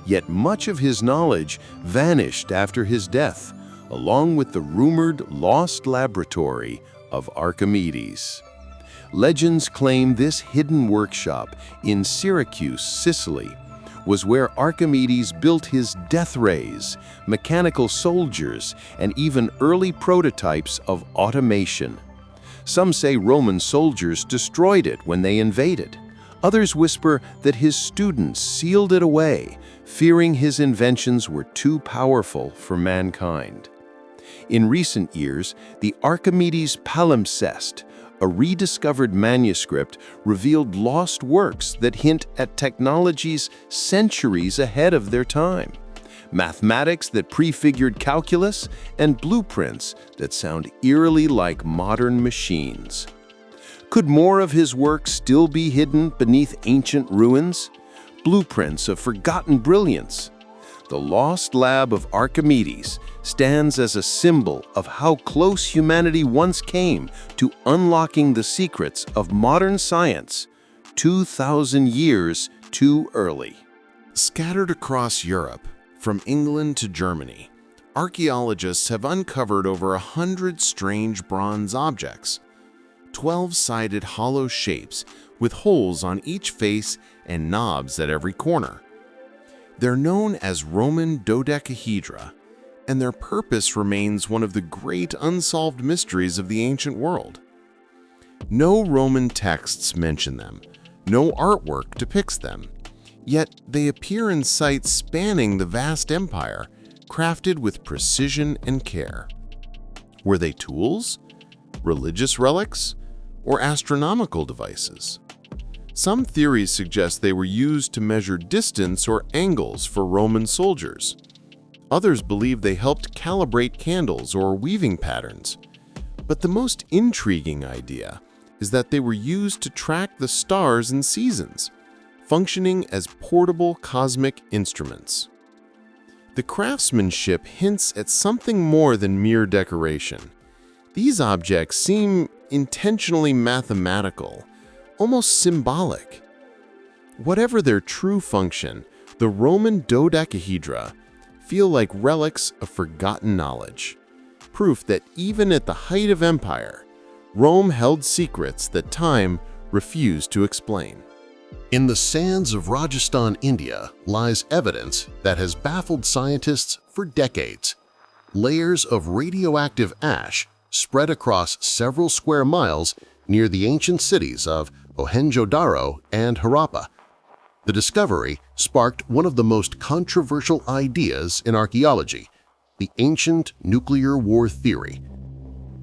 Yet much of his knowledge vanished after his death, along with the rumored lost laboratory of Archimedes. Legends claim this hidden workshop in Syracuse, Sicily, was where Archimedes built his death rays, mechanical soldiers, and even early prototypes of automation. Some say Roman soldiers destroyed it when they invaded. Others whisper that his students sealed it away, fearing his inventions were too powerful for mankind. In recent years, the Archimedes palimpsest, a rediscovered manuscript, revealed lost works that hint at technologies centuries ahead of their time. Mathematics that prefigured calculus, and blueprints that sound eerily like modern machines. Could more of his work still be hidden beneath ancient ruins? Blueprints of forgotten brilliance. The lost lab of Archimedes stands as a symbol of how close humanity once came to unlocking the secrets of modern science 2,000 years too early. Scattered across Europe, from England to Germany, archaeologists have uncovered over 100 strange bronze objects, 12-sided hollow shapes with holes on each face and knobs at every corner. They're known as Roman dodecahedra, and their purpose remains one of the great unsolved mysteries of the ancient world. No Roman texts mention them, No artwork depicts them, yet they appear in sites spanning the vast empire, crafted with precision and care. Were they tools, religious relics, or astronomical devices? Some theories suggest they were used to measure distance or angles for Roman soldiers. Others believe they helped calibrate candles or weaving patterns. But the most intriguing idea is that they were used to track the stars and seasons, functioning as portable cosmic instruments. The craftsmanship hints at something more than mere decoration. These objects seem intentionally mathematical, almost symbolic. Whatever their true function, the Roman dodecahedra feel like relics of forgotten knowledge, proof that even at the height of empire, Rome held secrets that time refused to explain. In the sands of Rajasthan, India, lies evidence that has baffled scientists for decades. Layers of radioactive ash spread across several square miles near the ancient cities of Mohenjo-Daro and Harappa. The discovery sparked one of the most controversial ideas in archaeology, the ancient nuclear war theory.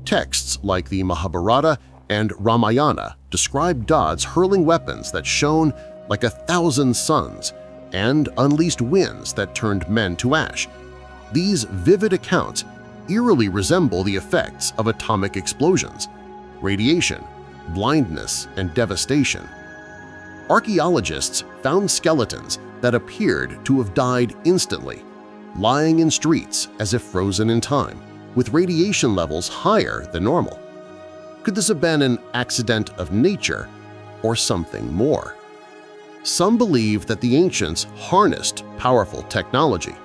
Texts like the Mahabharata and Ramayana describe gods hurling weapons that shone like 1,000 suns and unleashed winds that turned men to ash. These vivid accounts eerily resemble the effects of atomic explosions, radiation, blindness, and devastation. Archaeologists found skeletons that appeared to have died instantly, lying in streets as if frozen in time, with radiation levels higher than normal. Could this have been an accident of nature or something more? Some believe that the ancients harnessed powerful technology,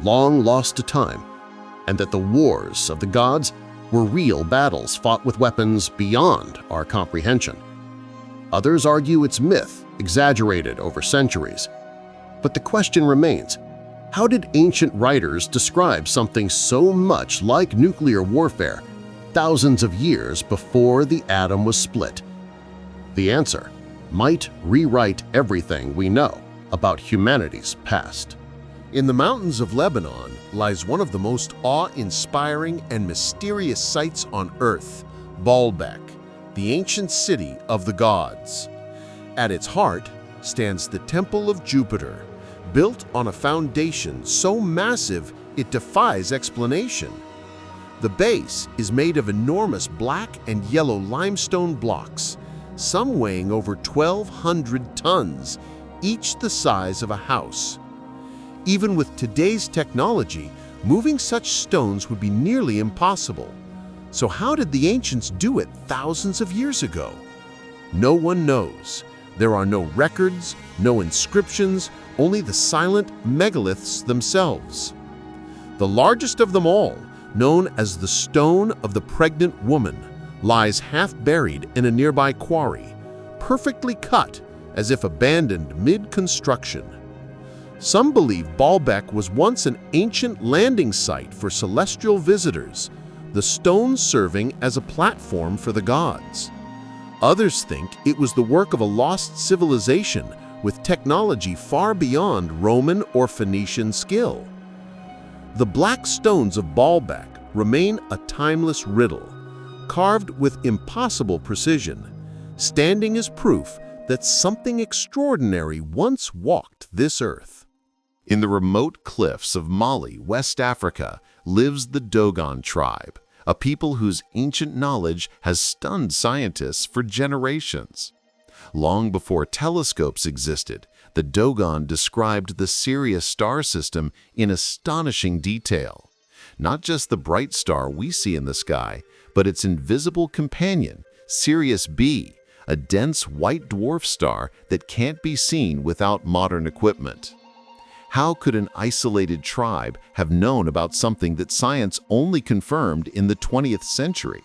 long lost to time, and that the wars of the gods were real battles fought with weapons beyond our comprehension. Others argue it's myth, exaggerated over centuries. But the question remains, how did ancient writers describe something so much like nuclear warfare thousands of years before the atom was split? The answer might rewrite everything we know about humanity's past. In the mountains of Lebanon lies one of the most awe-inspiring and mysterious sights on Earth, Baalbek, the ancient city of the gods. At its heart stands the Temple of Jupiter, built on a foundation so massive it defies explanation. The base is made of enormous black and yellow limestone blocks, some weighing over 1,200 tons, each the size of a house. Even with today's technology, moving such stones would be nearly impossible. So how did the ancients do it thousands of years ago? No one knows. There are no records, no inscriptions, only the silent megaliths themselves. The largest of them all, known as the Stone of the Pregnant Woman, lies half-buried in a nearby quarry, perfectly cut as if abandoned mid-construction. Some believe Baalbek was once an ancient landing site for celestial visitors, the stone serving as a platform for the gods. Others think it was the work of a lost civilization with technology far beyond Roman or Phoenician skill. The black stones of Baalbek remain a timeless riddle, carved with impossible precision, standing as proof that something extraordinary once walked this earth. In the remote cliffs of Mali, West Africa, lives the Dogon tribe, a people whose ancient knowledge has stunned scientists for generations. Long before telescopes existed, the Dogon described the Sirius star system in astonishing detail. Not just the bright star we see in the sky, but its invisible companion, Sirius B, a dense white dwarf star that can't be seen without modern equipment. How could an isolated tribe have known about something that science only confirmed in the 20th century?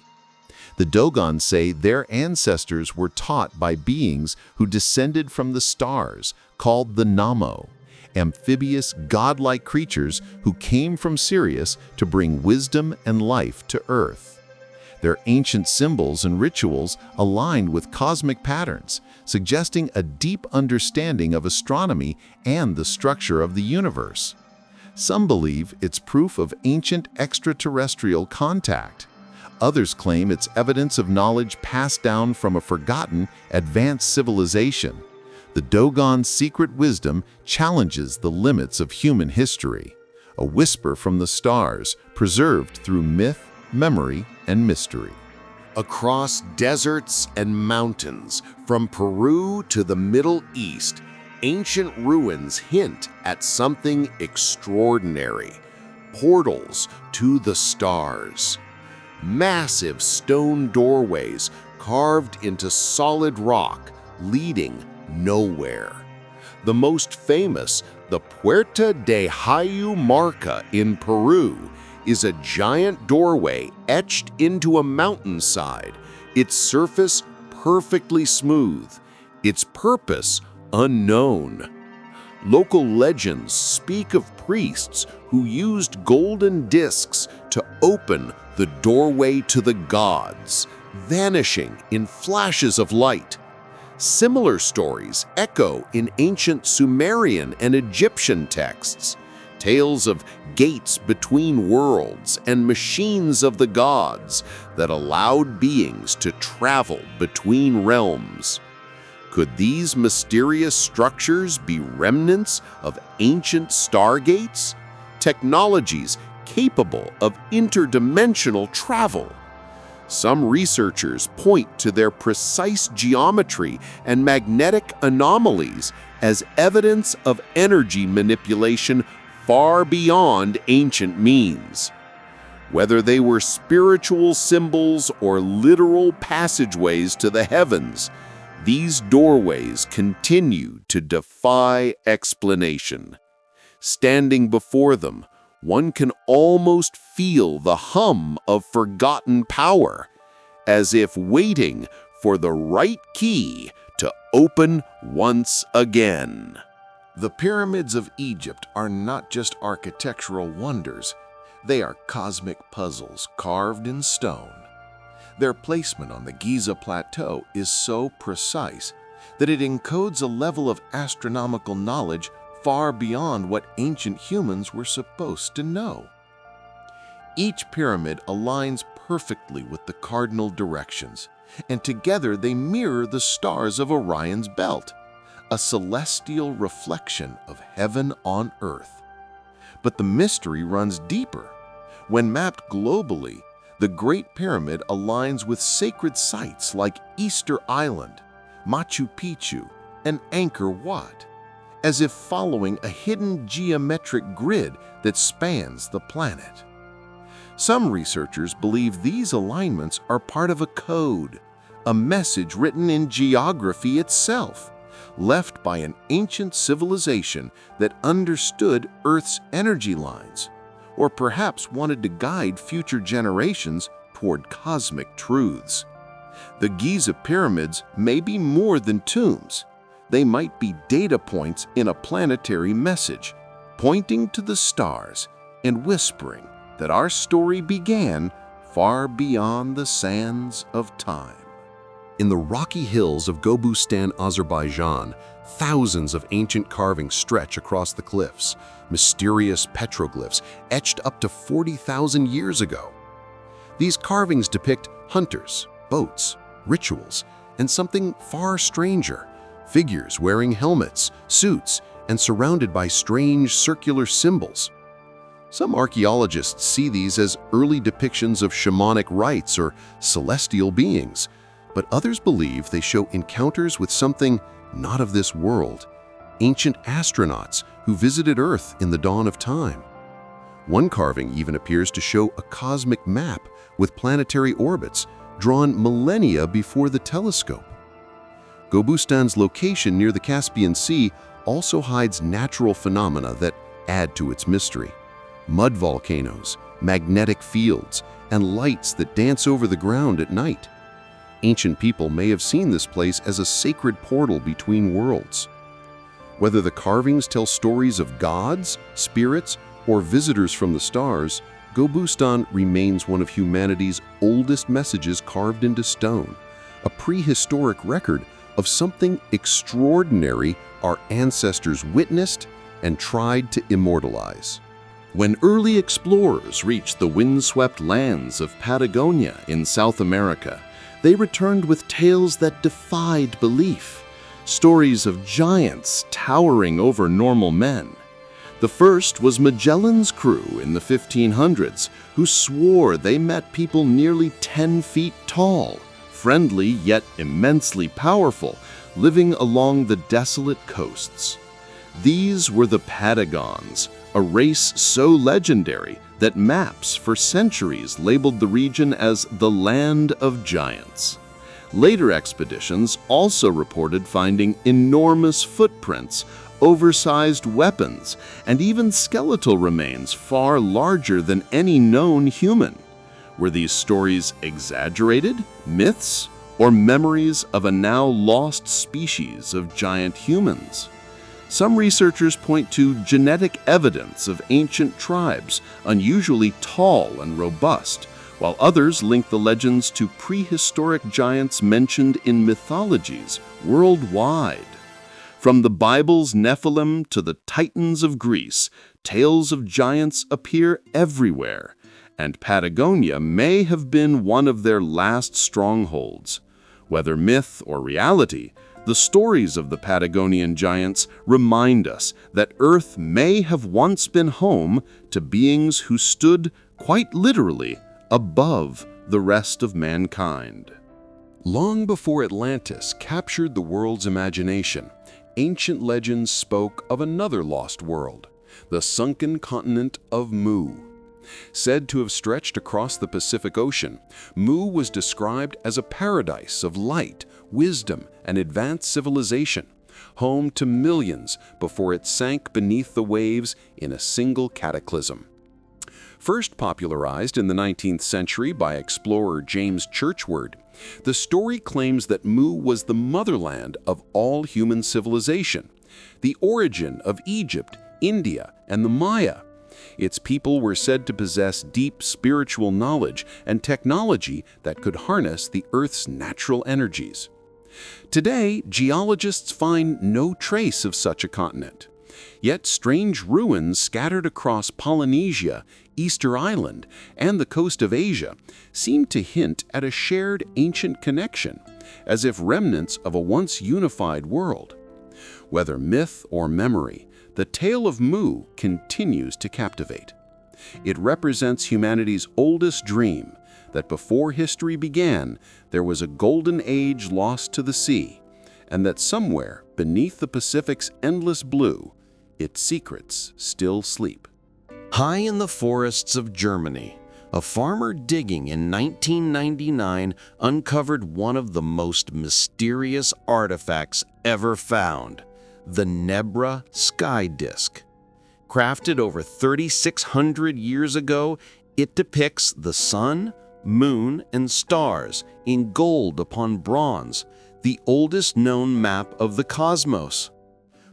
The Dogon say their ancestors were taught by beings who descended from the stars, called the Namo, amphibious, godlike creatures who came from Sirius to bring wisdom and life to Earth. Their ancient symbols and rituals aligned with cosmic patterns, suggesting a deep understanding of astronomy and the structure of the universe. Some believe it's proof of ancient extraterrestrial contact. Others claim it's evidence of knowledge passed down from a forgotten, advanced civilization. The Dogon's secret wisdom challenges the limits of human history, a whisper from the stars preserved through myth, memory, and mystery. Across deserts and mountains, from Peru to the Middle East, ancient ruins hint at something extraordinary: portals to the stars. Massive stone doorways carved into solid rock, leading nowhere. The most famous, the Puerta de Hayu Marca in Peru, is a giant doorway etched into a mountainside, its surface perfectly smooth, its purpose unknown. Local legends speak of priests who used golden discs to open the doorway to the gods, vanishing in flashes of light. Similar stories echo in ancient Sumerian and Egyptian texts, tales of gates between worlds and machines of the gods that allowed beings to travel between realms. Could these mysterious structures be remnants of ancient stargates, technologies capable of interdimensional travel? Some researchers point to their precise geometry and magnetic anomalies as evidence of energy manipulation far beyond ancient means. Whether they were spiritual symbols or literal passageways to the heavens, these doorways continue to defy explanation. Standing before them, one can almost feel the hum of forgotten power, as if waiting for the right key to open once again. The pyramids of Egypt are not just architectural wonders, they are cosmic puzzles carved in stone. Their placement on the Giza Plateau is so precise that it encodes a level of astronomical knowledge far beyond what ancient humans were supposed to know. Each pyramid aligns perfectly with the cardinal directions, and together they mirror the stars of Orion's belt, a celestial reflection of heaven on earth. But the mystery runs deeper. When mapped globally, the Great Pyramid aligns with sacred sites like Easter Island, Machu Picchu, and Angkor Wat, as if following a hidden geometric grid that spans the planet. Some researchers believe these alignments are part of a code, a message written in geography itself, left by an ancient civilization that understood Earth's energy lines, or perhaps wanted to guide future generations toward cosmic truths. The Giza pyramids may be more than tombs. They might be data points in a planetary message, pointing to the stars and whispering that our story began far beyond the sands of time. In the rocky hills of Gobustan, Azerbaijan, thousands of ancient carvings stretch across the cliffs, mysterious petroglyphs etched up to 40,000 years ago. These carvings depict hunters, boats, rituals, and something far stranger, figures wearing helmets, suits, and surrounded by strange circular symbols. Some archaeologists see these as early depictions of shamanic rites or celestial beings, but others believe they show encounters with something not of this world, ancient astronauts who visited Earth in the dawn of time. One carving even appears to show a cosmic map with planetary orbits drawn millennia before the telescope. Gobustan's location near the Caspian Sea also hides natural phenomena that add to its mystery. Mud volcanoes, magnetic fields, and lights that dance over the ground at night. Ancient people may have seen this place as a sacred portal between worlds. Whether the carvings tell stories of gods, spirits, or visitors from the stars, Göbekli remains one of humanity's oldest messages carved into stone, a prehistoric record of something extraordinary our ancestors witnessed and tried to immortalize. When early explorers reached the windswept lands of Patagonia in South America, they returned with tales that defied belief, stories of giants towering over normal men. The first was Magellan's crew in the 1500s, who swore they met people nearly 10 feet tall, friendly yet immensely powerful, living along the desolate coasts. These were the Patagons, a race so legendary that maps for centuries labeled the region as the Land of Giants. Later expeditions also reported finding enormous footprints, oversized weapons, and even skeletal remains far larger than any known human. Were these stories exaggerated, myths, or memories of a now lost species of giant humans? Some researchers point to genetic evidence of ancient tribes, unusually tall and robust, while others link the legends to prehistoric giants mentioned in mythologies worldwide. From the Bible's Nephilim to the Titans of Greece, tales of giants appear everywhere, and Patagonia may have been one of their last strongholds. Whether myth or reality, the stories of the Patagonian giants remind us that Earth may have once been home to beings who stood, quite literally, above the rest of mankind. Long before Atlantis captured the world's imagination, ancient legends spoke of another lost world, the sunken continent of Mu. Said to have stretched across the Pacific Ocean, Mu was described as a paradise of light, wisdom, and advanced civilization, home to millions before it sank beneath the waves in a single cataclysm. First popularized in the 19th century by explorer James Churchward, the story claims that Mu was the motherland of all human civilization, the origin of Egypt, India, and the Maya. Its people were said to possess deep spiritual knowledge and technology that could harness the Earth's natural energies. Today, geologists find no trace of such a continent. Yet strange ruins scattered across Polynesia, Easter Island, and the coast of Asia seem to hint at a shared ancient connection, as if remnants of a once unified world. Whether myth or memory, the tale of Mu continues to captivate. It represents humanity's oldest dream, that before history began, there was a golden age lost to the sea, and that somewhere beneath the Pacific's endless blue, its secrets still sleep. High in the forests of Germany, a farmer digging in 1999 uncovered one of the most mysterious artifacts ever found, the Nebra sky disk. Crafted over 3,600 years ago, it depicts the sun, moon, and stars in gold upon bronze, the oldest known map of the cosmos.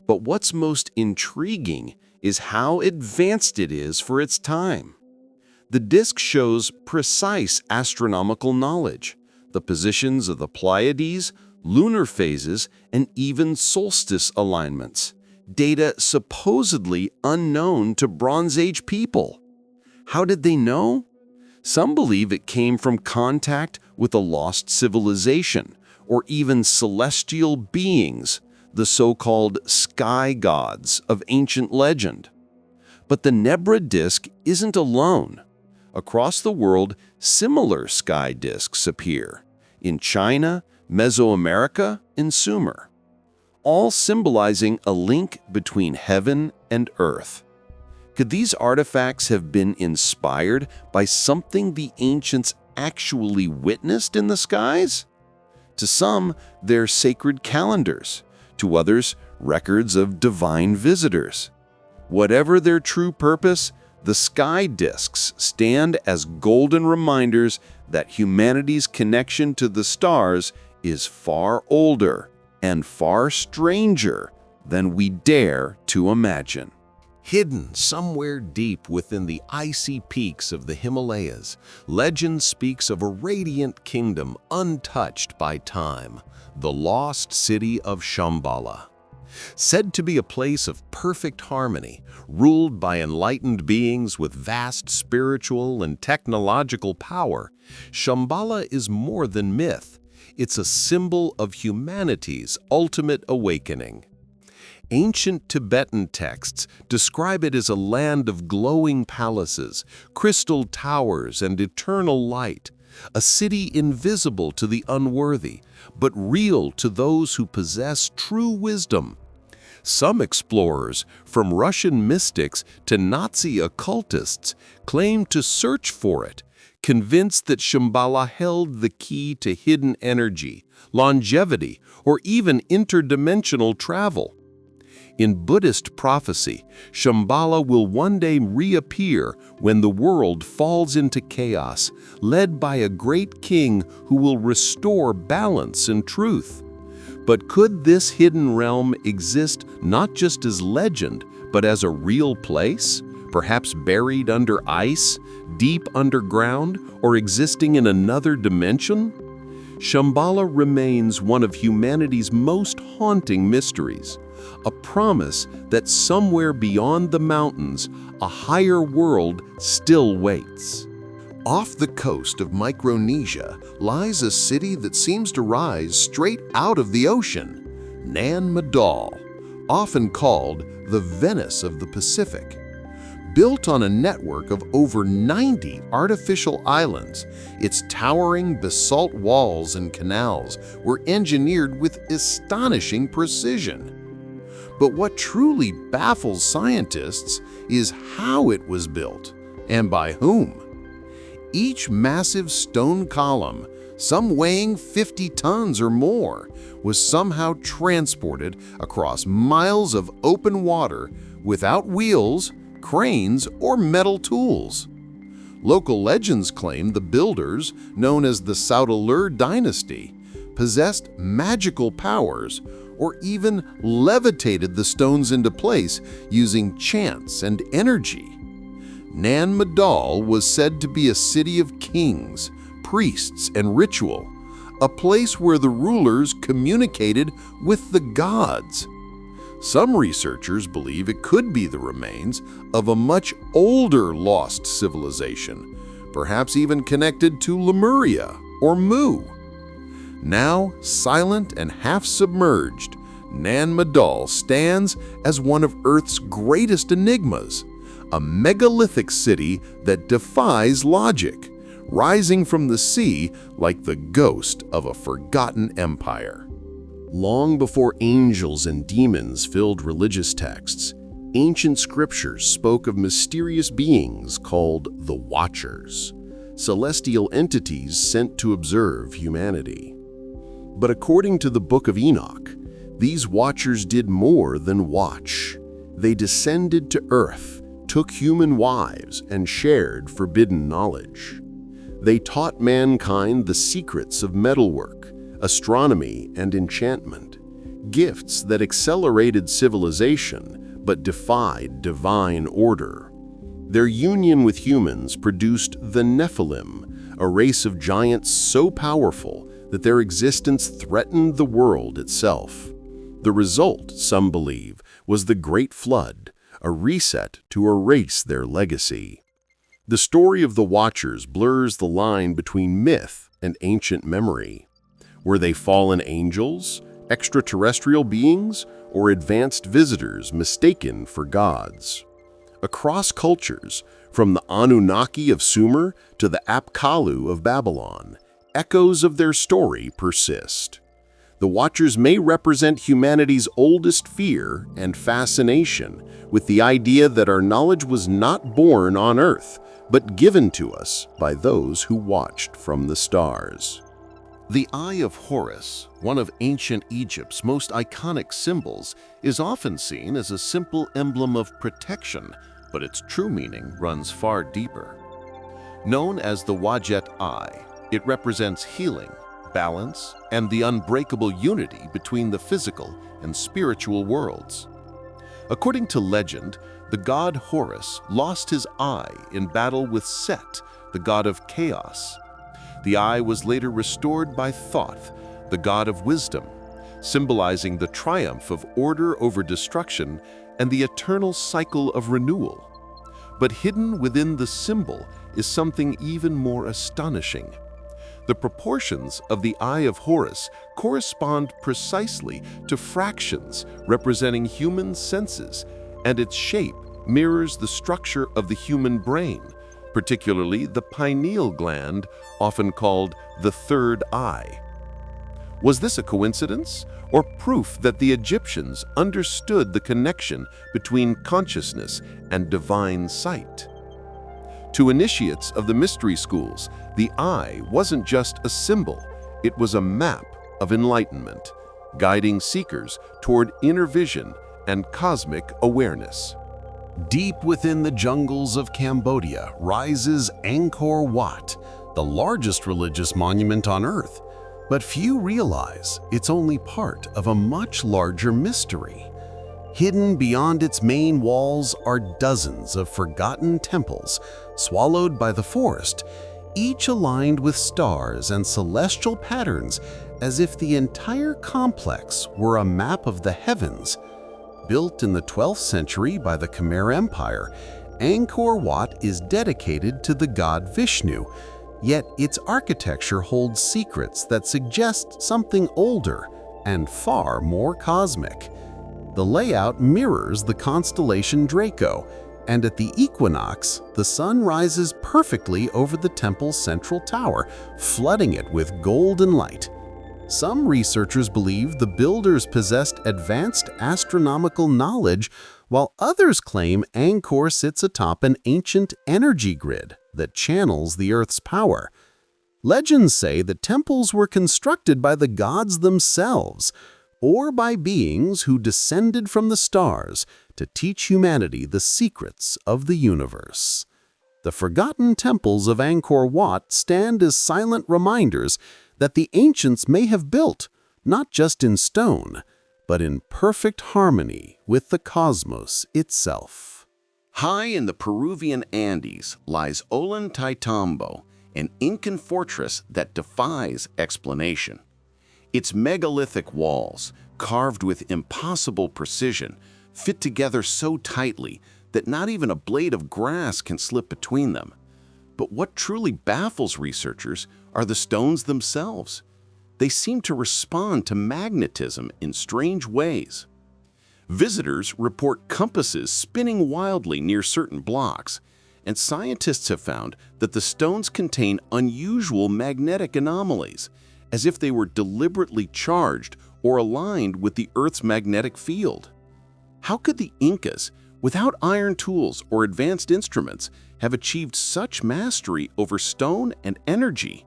But what's most intriguing is how advanced it is for its time. The disk shows precise astronomical knowledge, the positions of the Pleiades, lunar phases, and even solstice alignments, data supposedly unknown to Bronze Age people. How did they know? Some believe it came from contact with a lost civilization, or even celestial beings, the so-called sky gods of ancient legend. But the Nebra disk isn't alone. Across the world, similar sky disks appear in China, Mesoamerica, and Sumer, all symbolizing a link between heaven and earth. Could these artifacts have been inspired by something the ancients actually witnessed in the skies? To some, they're sacred calendars. To others, records of divine visitors. Whatever their true purpose, the sky disks stand as golden reminders that humanity's connection to the stars is far older and far stranger than we dare to imagine. Hidden somewhere deep within the icy peaks of the Himalayas, legend speaks of a radiant kingdom untouched by time, the lost city of Shambhala. Said to be a place of perfect harmony, ruled by enlightened beings with vast spiritual and technological power, Shambhala is more than myth. It's a symbol of humanity's ultimate awakening. Ancient Tibetan texts describe it as a land of glowing palaces, crystal towers, and eternal light, a city invisible to the unworthy, but real to those who possess true wisdom. Some explorers, from Russian mystics to Nazi occultists, claim to search for it, convinced that Shambhala held the key to hidden energy, longevity, or even interdimensional travel. In Buddhist prophecy, Shambhala will one day reappear when the world falls into chaos, led by a great king who will restore balance and truth. But could this hidden realm exist not just as legend, but as a real place, perhaps buried under ice, deep underground, or existing in another dimension? Shambhala remains one of humanity's most haunting mysteries, a promise that somewhere beyond the mountains, a higher world still waits. Off the coast of Micronesia lies a city that seems to rise straight out of the ocean, Nan Madol, often called the Venice of the Pacific. Built on a network of over 90 artificial islands, its towering basalt walls and canals were engineered with astonishing precision. But what truly baffles scientists is how it was built, and by whom. Each massive stone column, some weighing 50 tons or more, was somehow transported across miles of open water without wheels, cranes, or metal tools. Local legends claim the builders, known as the Saudeleur dynasty, possessed magical powers or even levitated the stones into place using chance and energy. Nan Madol was said to be a city of kings, priests, and ritual, a place where the rulers communicated with the gods. Some researchers believe it could be the remains of a much older lost civilization, perhaps even connected to Lemuria or Mu. Now silent and half-submerged, Nan Madol stands as one of Earth's greatest enigmas, a megalithic city that defies logic, rising from the sea like the ghost of a forgotten empire. Long before angels and demons filled religious texts, ancient scriptures spoke of mysterious beings called the Watchers, celestial entities sent to observe humanity. But according to the Book of Enoch, these Watchers did more than watch. They descended to earth, took human wives, and shared forbidden knowledge. They taught mankind the secrets of metalwork, astronomy, and enchantment, gifts that accelerated civilization but defied divine order. Their union with humans produced the Nephilim, a race of giants so powerful that their existence threatened the world itself. The result, some believe, was the Great Flood, a reset to erase their legacy. The story of the Watchers blurs the line between myth and ancient memory. Were they fallen angels, extraterrestrial beings, or advanced visitors mistaken for gods? Across cultures, from the Anunnaki of Sumer to the Apkallu of Babylon, echoes of their story persist. The Watchers may represent humanity's oldest fear and fascination with the idea that our knowledge was not born on Earth, but given to us by those who watched from the stars. The Eye of Horus, one of ancient Egypt's most iconic symbols, is often seen as a simple emblem of protection, but its true meaning runs far deeper. Known as the Wajet Eye, it represents healing, balance, and the unbreakable unity between the physical and spiritual worlds. According to legend, the god Horus lost his eye in battle with Set, the god of chaos. The eye was later restored by Thoth, the god of wisdom, symbolizing the triumph of order over destruction and the eternal cycle of renewal. But hidden within the symbol is something even more astonishing. The proportions of the Eye of Horus correspond precisely to fractions representing human senses, and its shape mirrors the structure of the human brain, particularly the pineal gland, often called the third eye. Was this a coincidence, or proof that the Egyptians understood the connection between consciousness and divine sight? To initiates of the mystery schools, the eye wasn't just a symbol, it was a map of enlightenment, guiding seekers toward inner vision and cosmic awareness. Deep within the jungles of Cambodia rises Angkor Wat, the largest religious monument on Earth. But few realize it's only part of a much larger mystery. Hidden beyond its main walls are dozens of forgotten temples swallowed by the forest, each aligned with stars and celestial patterns as if the entire complex were a map of the heavens. Built in the 12th century by the Khmer Empire, Angkor Wat is dedicated to the god Vishnu, yet its architecture holds secrets that suggest something older and far more cosmic. The layout mirrors the constellation Draco, and at the equinox, the sun rises perfectly over the temple's central tower, flooding it with golden light. Some researchers believe the builders possessed advanced astronomical knowledge, while others claim Angkor sits atop an ancient energy grid that channels the Earth's power. Legends say the temples were constructed by the gods themselves, or by beings who descended from the stars to teach humanity the secrets of the universe. The forgotten temples of Angkor Wat stand as silent reminders that the ancients may have built, not just in stone, but in perfect harmony with the cosmos itself. High in the Peruvian Andes lies Ollantaytambo, an Incan fortress that defies explanation. Its megalithic walls, carved with impossible precision, fit together so tightly that not even a blade of grass can slip between them. But what truly baffles researchers are the stones themselves. They seem to respond to magnetism in strange ways. Visitors report compasses spinning wildly near certain blocks, and scientists have found that the stones contain unusual magnetic anomalies, as if they were deliberately charged or aligned with the Earth's magnetic field. How could the Incas, without iron tools or advanced instruments, have achieved such mastery over stone and energy?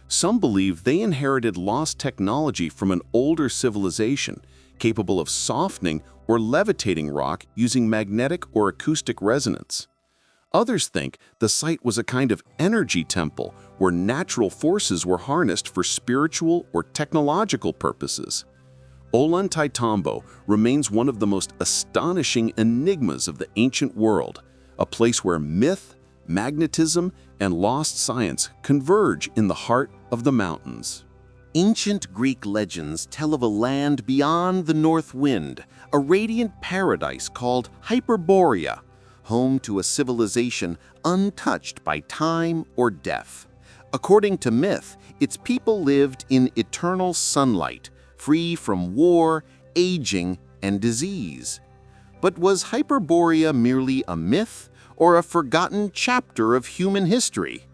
Some believe they inherited lost technology from an older civilization, capable of softening or levitating rock using magnetic or acoustic resonance. Others think the site was a kind of energy temple where natural forces were harnessed for spiritual or technological purposes. Ollantaytambo remains one of the most astonishing enigmas of the ancient world, a place where myth, magnetism, and lost science converge in the heart of the mountains. Ancient Greek legends tell of a land beyond the north wind, a radiant paradise called Hyperborea, home to a civilization untouched by time or death. According to myth, its people lived in eternal sunlight, free from war, aging, and disease. But was Hyperborea merely a myth or a forgotten chapter of human history?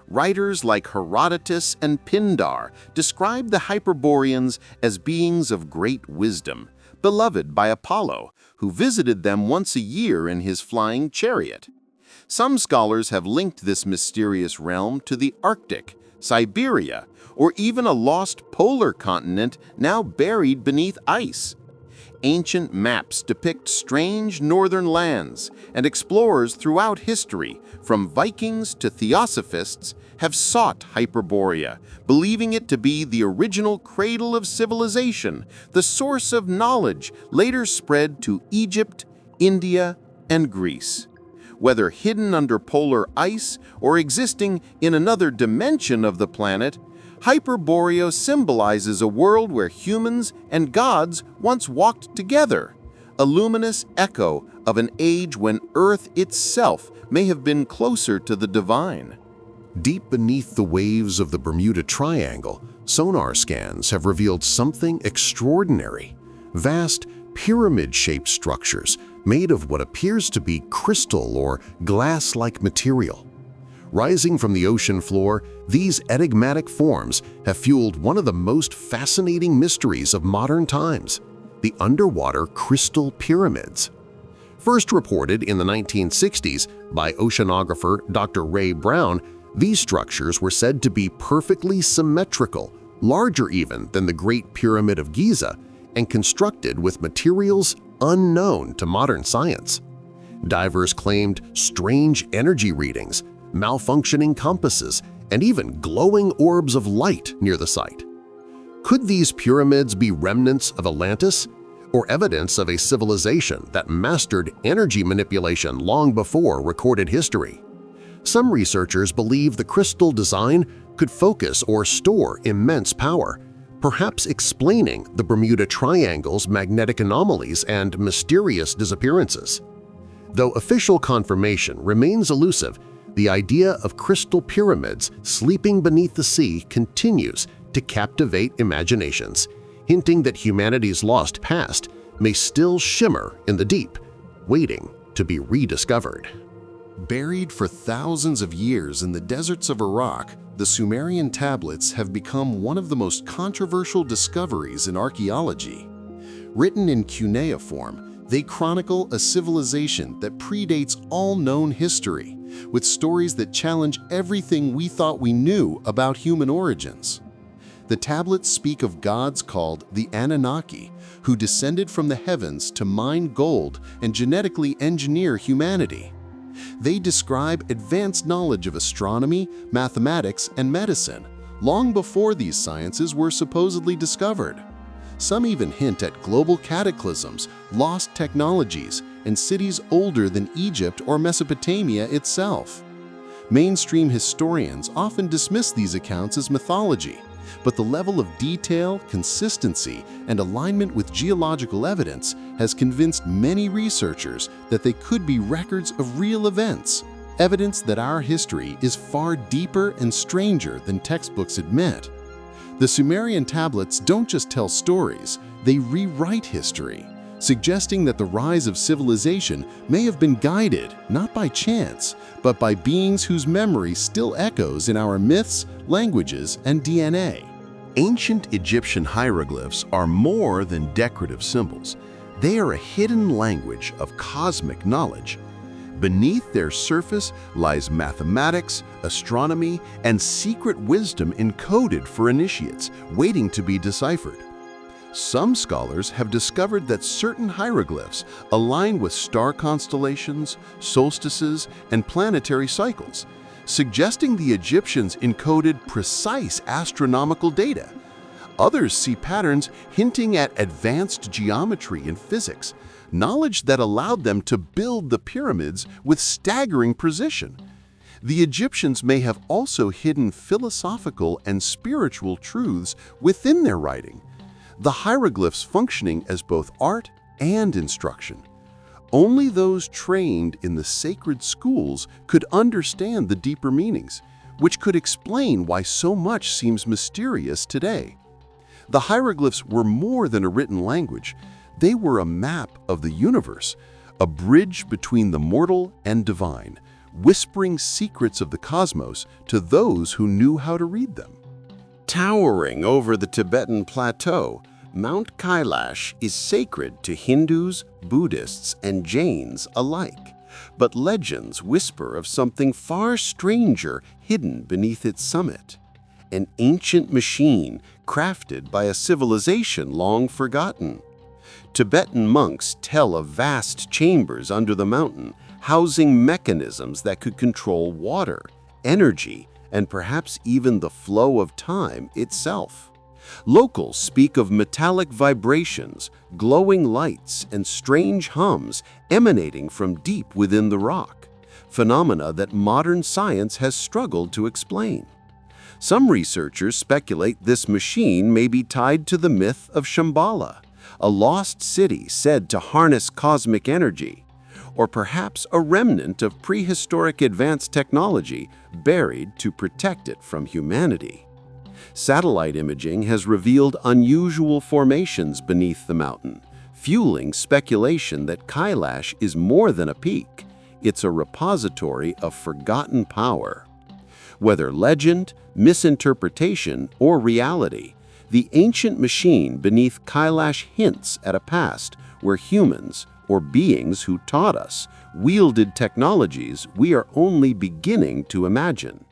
Writers like Herodotus and Pindar describe the Hyperboreans as beings of great wisdom, beloved by Apollo, who visited them once a year in his flying chariot. Some scholars have linked this mysterious realm to the Arctic, Siberia, or even a lost polar continent now buried beneath ice. Ancient maps depict strange northern lands, and explorers throughout history, from Vikings to Theosophists, have sought Hyperborea, believing it to be the original cradle of civilization, the source of knowledge later spread to Egypt, India, and Greece. Whether hidden under polar ice or existing in another dimension of the planet, Hyperborea symbolizes a world where humans and gods once walked together, a luminous echo of an age when Earth itself may have been closer to the divine. Deep beneath the waves of the Bermuda Triangle, sonar scans have revealed something extraordinary. Vast, pyramid-shaped structures made of what appears to be crystal or glass-like material. Rising from the ocean floor, these enigmatic forms have fueled one of the most fascinating mysteries of modern times, the underwater crystal pyramids. First reported in the 1960s by oceanographer Dr. Ray Brown, these structures were said to be perfectly symmetrical, larger even than the Great Pyramid of Giza, and constructed with materials unknown to modern science. Divers claimed strange energy readings, malfunctioning compasses, and even glowing orbs of light near the site. Could these pyramids be remnants of Atlantis, or evidence of a civilization that mastered energy manipulation long before recorded history? Some researchers believe the crystal design could focus or store immense power, perhaps explaining the Bermuda Triangle's magnetic anomalies and mysterious disappearances. Though official confirmation remains elusive, the idea of crystal pyramids sleeping beneath the sea continues to captivate imaginations, hinting that humanity's lost past may still shimmer in the deep, waiting to be rediscovered. Buried for thousands of years in the deserts of Iraq, the Sumerian tablets have become one of the most controversial discoveries in archaeology. Written in cuneiform, they chronicle a civilization that predates all known history, with stories that challenge everything we thought we knew about human origins. The tablets speak of gods called the Anunnaki, who descended from the heavens to mine gold and genetically engineer humanity. They describe advanced knowledge of astronomy, mathematics, and medicine, long before these sciences were supposedly discovered. Some even hint at global cataclysms, lost technologies, and cities older than Egypt or Mesopotamia itself. Mainstream historians often dismiss these accounts as mythology, but the level of detail, consistency, and alignment with geological evidence has convinced many researchers that they could be records of real events, evidence that our history is far deeper and stranger than textbooks admit. The Sumerian tablets don't just tell stories, they rewrite history, suggesting that the rise of civilization may have been guided not by chance, but by beings whose memory still echoes in our myths, languages, and DNA. Ancient Egyptian hieroglyphs are more than decorative symbols. They are a hidden language of cosmic knowledge. Beneath their surface lies mathematics, astronomy, and secret wisdom encoded for initiates, waiting to be deciphered. Some scholars have discovered that certain hieroglyphs align with star constellations, solstices, and planetary cycles, suggesting the Egyptians encoded precise astronomical data. Others see patterns hinting at advanced geometry and physics, knowledge that allowed them to build the pyramids with staggering precision. The Egyptians may have also hidden philosophical and spiritual truths within their writing, the hieroglyphs functioning as both art and instruction. Only those trained in the sacred schools could understand the deeper meanings, which could explain why so much seems mysterious today. The hieroglyphs were more than a written language. They were a map of the universe, a bridge between the mortal and divine, whispering secrets of the cosmos to those who knew how to read them. Towering over the Tibetan plateau, Mount Kailash is sacred to Hindus, Buddhists, and Jains alike, but legends whisper of something far stranger hidden beneath its summit. An ancient machine crafted by a civilization long forgotten. Tibetan monks tell of vast chambers under the mountain, housing mechanisms that could control water, energy, and perhaps even the flow of time itself. Locals speak of metallic vibrations, glowing lights, and strange hums emanating from deep within the rock, phenomena that modern science has struggled to explain. Some researchers speculate this machine may be tied to the myth of Shambhala, a lost city said to harness cosmic energy, or perhaps a remnant of prehistoric advanced technology buried to protect it from humanity. Satellite imaging has revealed unusual formations beneath the mountain, fueling speculation that Kailash is more than a peak. It's a repository of forgotten power. Whether legend, misinterpretation, or reality, the ancient machine beneath Kailash hints at a past where humans, or beings who taught us, wielded technologies we are only beginning to imagine.